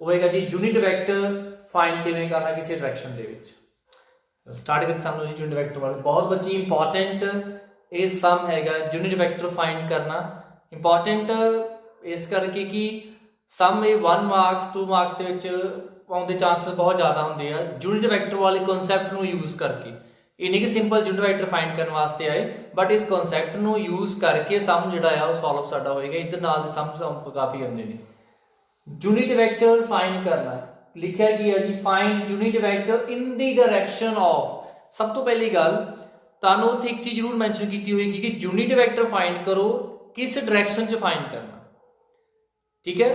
ਹੋਏਗਾ ਜੀ ਯੂਨਿਟ ਵੈਕਟਰ ਫਾਈਂਡ ਕਿਵੇਂ ਕਰਨਾ ਕਿਸੇ ਡਾਇਰੈਕਸ਼ਨ ਦੇ ਵਿੱਚ। स्टार्ट कर सम यूनिट वेक्टर वाले बहुत बच्ची इंपॉर्टेंट ये सम हैगा, यूनिट वेक्टर फाइंड करना इंपॉर्टेंट इस करके कि सम ये 1 मार्क्स 2 मार्क्स ਦੇ ਵਿੱਚ ਆਉਣ ਦੇ ਚਾਂਸਸ ਬਹੁਤ ਜ਼ਿਆਦਾ ਹੁੰਦੇ ਆ यूनिट वेक्टर वाले ਕਨਸੈਪਟ ਨੂੰ ਯੂਜ਼ ਕਰਕੇ। ਇਹ ਨਹੀਂ ਕਿ ਸਿੰਪਲ यूनिट वेक्टर फाइंड ਕਰਨ ਵਾਸਤੇ ਆਏ, ਬਟ ਇਸ ਕਨਸੈਪਟ ਨੂੰ ਯੂਜ਼ ਕਰਕੇ ਸਮ ਜਿਹੜਾ ਆ ਉਹ ਸੋਲਵ ਸਾਡਾ ਹੋਏਗਾ। ਇਧਰ ਨਾਲ ਦੇ ਸਮ ਕਾਫੀ ਆਉਂਦੇ ਨੇ। यूनिट वेक्टर फाइंड करना लिखा गया जी, find unit vector in the direction of. सब तो पहली गल तानू उत्थे एक चीज जरूर मेंशन की होगी कि यूनिट वेक्टर फाइंड करो किस डायरेक्शन च फाइंड करना। ठीक है,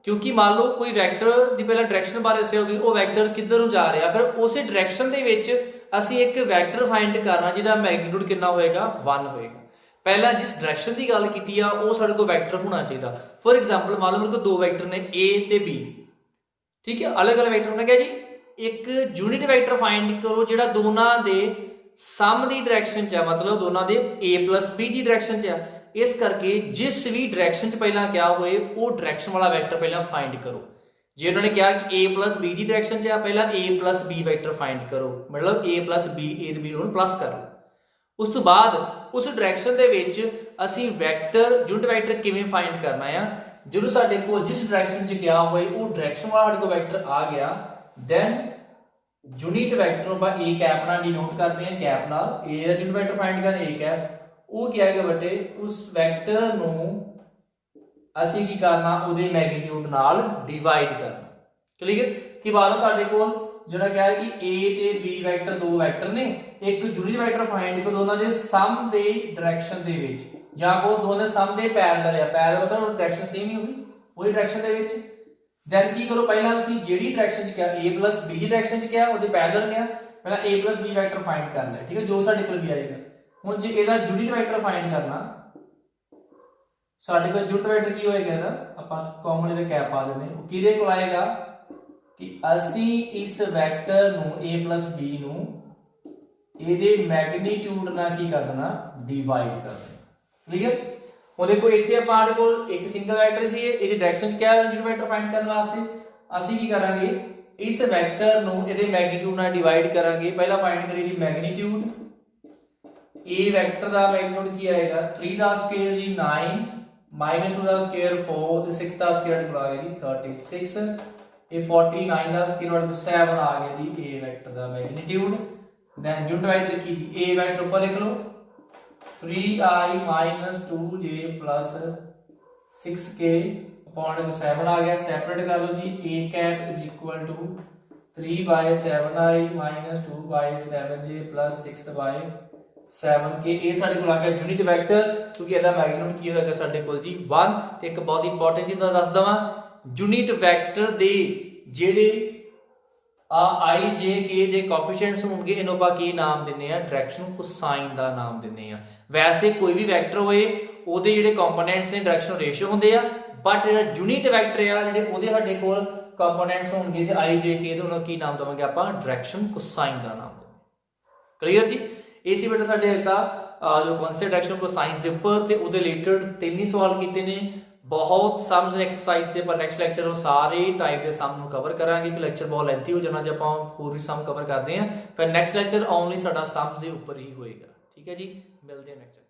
क्योंकि मान लो कोई वैक्टर दी पहला डायरेक्शन बारे दस्सिया होगी, वो वैक्टर किधर नूं जा रहा, फिर उस डायरेक्शन दे विच असीं एक वैक्टर फाइंड करना जिहदा मैग्नीट्यूड कितना होएगा 1 होएगा। ਪਹਿਲਾਂ ਜਿਸ ਡਾਇਰੈਕਸ਼ਨ ਦੀ ਗੱਲ ਕੀਤੀ ਆ ਉਹ ਸਾਡੇ ਕੋਲ ਵੈਕਟਰ ਹੋਣਾ ਚਾਹੀਦਾ। ਫੋਰ ਐਗਜ਼ਾਮਪਲ ਮੰਨ ਲਓ ਮੇਰੇ ਕੋਲ ਦੋ ਵੈਕਟਰ ਨੇ A ਤੇ B, ਠੀਕ ਹੈ, ਅਲੱਗ-ਅਲੱਗ ਵੈਕਟਰ ਹੋਣਾ ਕਿਹਾ ਜੀ ਇੱਕ ਯੂਨਿਟ ਵੈਕਟਰ ਫਾਈਂਡ ਕਰੋ ਜਿਹੜਾ ਦੋਨਾਂ ਦੇ ਸਮ ਦੀ ਡਾਇਰੈਕਸ਼ਨ 'ਚ ਆ, ਮਤਲਬ ਦੋਨਾਂ ਦੇ A plus B the direction 'ਚ ਆ। ਇਸ ਕਰਕੇ ਜਿਸ ਵੀ ਡਾਇਰੈਕਸ਼ਨ 'ਚ ਪਹਿਲਾਂ ਕਿਹਾ ਹੋਏ ਉਹ ਡਾਇਰੈਕਸ਼ਨ ਵਾਲਾ ਵੈਕਟਰ ਪਹਿਲਾਂ ਫਾਈਂਡ ਕਰੋ। ਜੇ ਉਹਨਾਂ ਨੇ ਕਿਹਾ ਕਿ A plus B the direction 'ਚ ਆ, ਪਹਿਲਾਂ A plus B vector find ਕਰੋ, ਮਤਲਬ A plus B, A ਤੇ B ਨੂੰ ਪਲੱਸ ਕਰ ਲਓ। ਉਸ ਤੋਂ ਬਾਅਦ ਉਸ ਡਾਇਰੈਕਸ਼ਨ ਦੇ ਵਿੱਚ ਅਸੀਂ ਵੈਕਟਰ ਯੂਨਿਟ ਵੈਕਟਰ ਕਿਵੇਂ ਫਾਈਂਡ ਕਰਨਾ ਆ। ਜਦੋਂ ਸਾਡੇ ਕੋਲ ਜਿਸ ਡਾਇਰੈਕਸ਼ਨ 'ਚ ਗਿਆ ਹੋਏ ਉਹ ਡਾਇਰੈਕਸ਼ਨ ਵਾਲਾ ਸਾਡੇ ਕੋਲ ਵੈਕਟਰ ਆ ਗਿਆ, ਦੈਨ ਯੂਨਿਟ ਵੈਕਟਰ ਨੂੰ ਆਪਾਂ A ਕੈਪ ਨਾਲ ਡਿਨੋਟ ਕਰਦੇ ਹਾਂ, ਕੈਪ ਨਾਲ A the unit vector find ਕਰਨਾ A ਕੈਪ, ਉਹ ਕੀ ਆਏਗਾ ਬੇਟੇ ਉਸ ਵੈਕਟਰ ਨੂੰ ਅਸੀਂ ਕੀ ਕਰਨਾ ਉਹਦੇ ਮੈਗਨੀਟਿਊਡ ਨਾਲ ਡਿਵਾਈਡ ਕਰਨਾ। ਕਲੀਅਰ ਕਿ ਬਾਅਦ ਸਾਡੇ ਕੋਲ ਜਿਹੜਾ ਕਿਹਾ ਕਿ A ਤੇ B ਵੈਕਟਰ ਦੋ ਵੈਕਟਰ ਨੇ, ਇੱਕ ਯੂਨਿਟ ਵੈਕਟਰ ਫਾਈਂਡ ਕਰੋ ਦੋਨਾਂ ਦੇ ਸਮ ਦੇ ਡਾਇਰੈਕਸ਼ਨ ਦੇ ਵਿੱਚ, ਜਾਂ ਕੋ ਦੋਨੇ ਸਮ ਦੇ ਪੈਰਲਲ ਆ, ਪੈਰਲਲ ਮਤਲਬ ਡਾਇਰੈਕਸ਼ਨ ਸੇਮ ਹੀ ਹੋਗੀ ਉਹੀ ਡਾਇਰੈਕਸ਼ਨ ਦੇ ਵਿੱਚ। ਦੈਨ ਕੀ ਕਰੋ ਪਹਿਲਾਂ ਤੁਸੀਂ ਜਿਹੜੀ ਡਾਇਰੈਕਸ਼ਨ 'ਚ ਕਿਹਾ A plus B the direction 'ਚ ਕਿਹਾ ਉਹਦੇ ਪੈਰਲਲ ਕਿਹਾ, ਪਹਿਲਾਂ A plus B vector find ਕਰਨਾ ਹੈ, ਠੀਕ ਹੈ, ਜੋ ਸਾਡੇ ਕੋਲ ਵੀ ਆਏਗਾ। ਹੁਣ ਜੇ ਇਹਦਾ ਯੂਨਿਟ ਵੈਕਟਰ ਫਾਈਂਡ ਕਰਨਾ, ਸਾਡੇ ਕੋਲ ਯੂਨਿਟ ਵੈਕਟਰ ਕੀ ਹੋਏਗਾ ਇਹਦਾ, ਆਪਾਂ ਕਾਮਨ ਇਹਦੇ ਕੈਪ ਪਾ ਦਿੰਦੇ, ਉਹ ਕਿਹਦੇ ਕੋਲ ਆਏਗਾ ਕਿ ਅਸੀਂ ਇਸ ਵੈਕਟਰ ਨੂੰ A plus B ਨੂੰ ਇਹਦੇ ਮੈਗਨੀਟਿਊਡ ਨਾਲ ਕੀ ਕਰ ਦੇਣਾ ਡਿਵਾਈਡ ਕਰ ਦੇਣਾ। ਕਲੀਅਰ। ਹੁਣ ਦੇਖੋ ਇੱਥੇ ਆਪਾਂ ਦੇ ਕੋਲ ਇੱਕ ਸਿੰਗਲ ਵੈਕਟਰ ਸੀ, ਇਹਦੀ ਡਾਇਰੈਕਸ਼ਨ ਕਿਹਾ ਹੈ ਯੂਨਿਟ ਵੈਕਟਰ ਫਾਈਂਡ ਕਰਨ ਵਾਸਤੇ ਅਸੀਂ ਕੀ ਕਰਾਂਗੇ ਇਸ ਵੈਕਟਰ ਨੂੰ ਇਹਦੇ ਮੈਗਨੀਟਿਊਡ ਨਾਲ ਡਿਵਾਈਡ ਕਰਾਂਗੇ। ਪਹਿਲਾਂ ਫਾਈਂਡ ਕਰੀਏ ਜੀ ਮੈਗਨੀਟਿਊਡ, A ਵੈਕਟਰ ਦਾ ਮੈਗਨੀਟਿਊਡ ਕੀ ਆਏਗਾ 3 ਦਾ ਸਕੁਅਰ ਜੀ 9 -2 ਦਾ ਸਕੁਅਰ 4 ਤੇ 6 ਦਾ ਸਕੁਅਰ ਆ ਗਿਆ ਜੀ 36, ਇਹ 49 ਦਾ ਸਕੁਅਰ 7 ਆ ਗਿਆ ਜੀ A ਵੈਕਟਰ ਦਾ ਮੈਗਨੀਟਿਊਡ। ਦੈਨ ਯੂਨਿਟ ਵੈਕਟਰ ਕੀ ਜੀ A ਵੈਕਟਰ ਉੱਪਰ ਲਿਖ ਲਓ 3i - 2j plus 6k upon 7 ਆ ਗਿਆ, ਸੈਪਰੇਟ ਕਰ ਲਓ ਜੀ A cap is equal to 3/7i - 2/7j plus 6/7k। ਇਹ ਸਾਡੇ ਕੋਲ ਆ ਗਿਆ ਯੂਨਿਟ ਵੈਕਟਰ, ਕਿਉਂਕਿ ਇਹਦਾ ਮੈਗਨੀਟਿਊਡ ਕੀ ਹੋਏਗਾ ਸਾਡੇ ਕੋਲ ਜੀ 1। ਤੇ ਇੱਕ ਬਹੁਤ ਇੰਪੋਰਟੈਂਟ ਚੀਜ਼ ਦੱਸ ਦਵਾਂ, ਯੂਨਿਟ ਵੈਕਟਰ ਦੇ ਜਿਹੜੇ I J K ਦੇ ਕੋਐਫੀਸ਼ੀਐਂਟਸ ਹੋਣਗੇ ਇਹਨੂੰ ਆਪਾਂ ਕੀ ਨਾਮ ਦਿੰਨੇ ਆ ਡਾਇਰੈਕਸ਼ਨ ਕੋਸਾਈਨ ਦਾ ਨਾਮ ਦਿੰਨੇ ਆ। ਵੈਸੇ ਕੋਈ ਵੀ ਵੈਕਟਰ ਹੋਏ ਉਹਦੇ ਜਿਹੜੇ ਕੰਪੋਨੈਂਟਸ ਨੇ ਡਾਇਰੈਕਸ਼ਨ ਰੇਸ਼ੀਓ ਹੁੰਦੇ ਆ, ਬਟ ਜਿਹੜਾ ਯੂਨਿਟ ਵੈਕਟਰ ਆ ਜਿਹੜੇ ਉਹਦੇ ਸਾਡੇ ਕੋਲ ਕੰਪੋਨੈਂਟਸ ਹੋਣਗੇ ਤੇ I J K ਦੇ ਉਹਨਾਂ ਕੀ ਨਾਮ ਦਵਾਂਗੇ ਆਪਾਂ ਡਾਇਰੈਕਸ਼ਨ ਕੋਸਾਈਨ ਦਾ ਨਾਮ ਦਵਾਂਗੇ। ਕਲੀਅਰ ਜੀ। ਇਹ ਸੀ ਬੇਟਾ ਸਾਡੇ ਅੱਜ ਦਾ ਜੋ ਕਨਸੈਪਟ ਡਾਇਰੈਕਸ਼ਨ ਕੋਸਾਈਨਸ ਦੇ ਉੱਪਰ, ਤੇ ਉਹਦੇ ਰਿਲੇਟਡ 3 ਹੀ ਸਵਾਲ ਕੀਤੇ ਨੇ, ਬਹੁਤ ਸਮਸ ਐਕਸਰਸਾਈਜ਼ ਤੇ। ਪਰ ਨੈਕਸਟ ਲੈਕਚਰ ਨੂੰ ਸਾਰੇ ਟਾਈਪ ਦੇ ਸਮ ਨੂੰ ਕਵਰ ਕਰਾਂਗੇ ਕਿ ਲੈਕਚਰ ਬਹੁਤ ਲੈਂਥੀ ਹੋ ਜਾਣਾ ਜੇ ਆਪਾਂ ਹੋਰ ਵੀ ਸਮ ਕਵਰ ਕਰਦੇ ਹਾਂ। ਫਿਰ ਨੈਕਸਟ ਲੈਕਚਰ ਓਨਲੀ ਸਾਡਾ ਸਮਸ ਦੇ ਉੱਪਰ ਹੀ ਹੋਏਗਾ। ਠੀਕ ਹੈ ਜੀ, ਮਿਲਦੇ ਹਾਂ ਨੈਕਸਟ।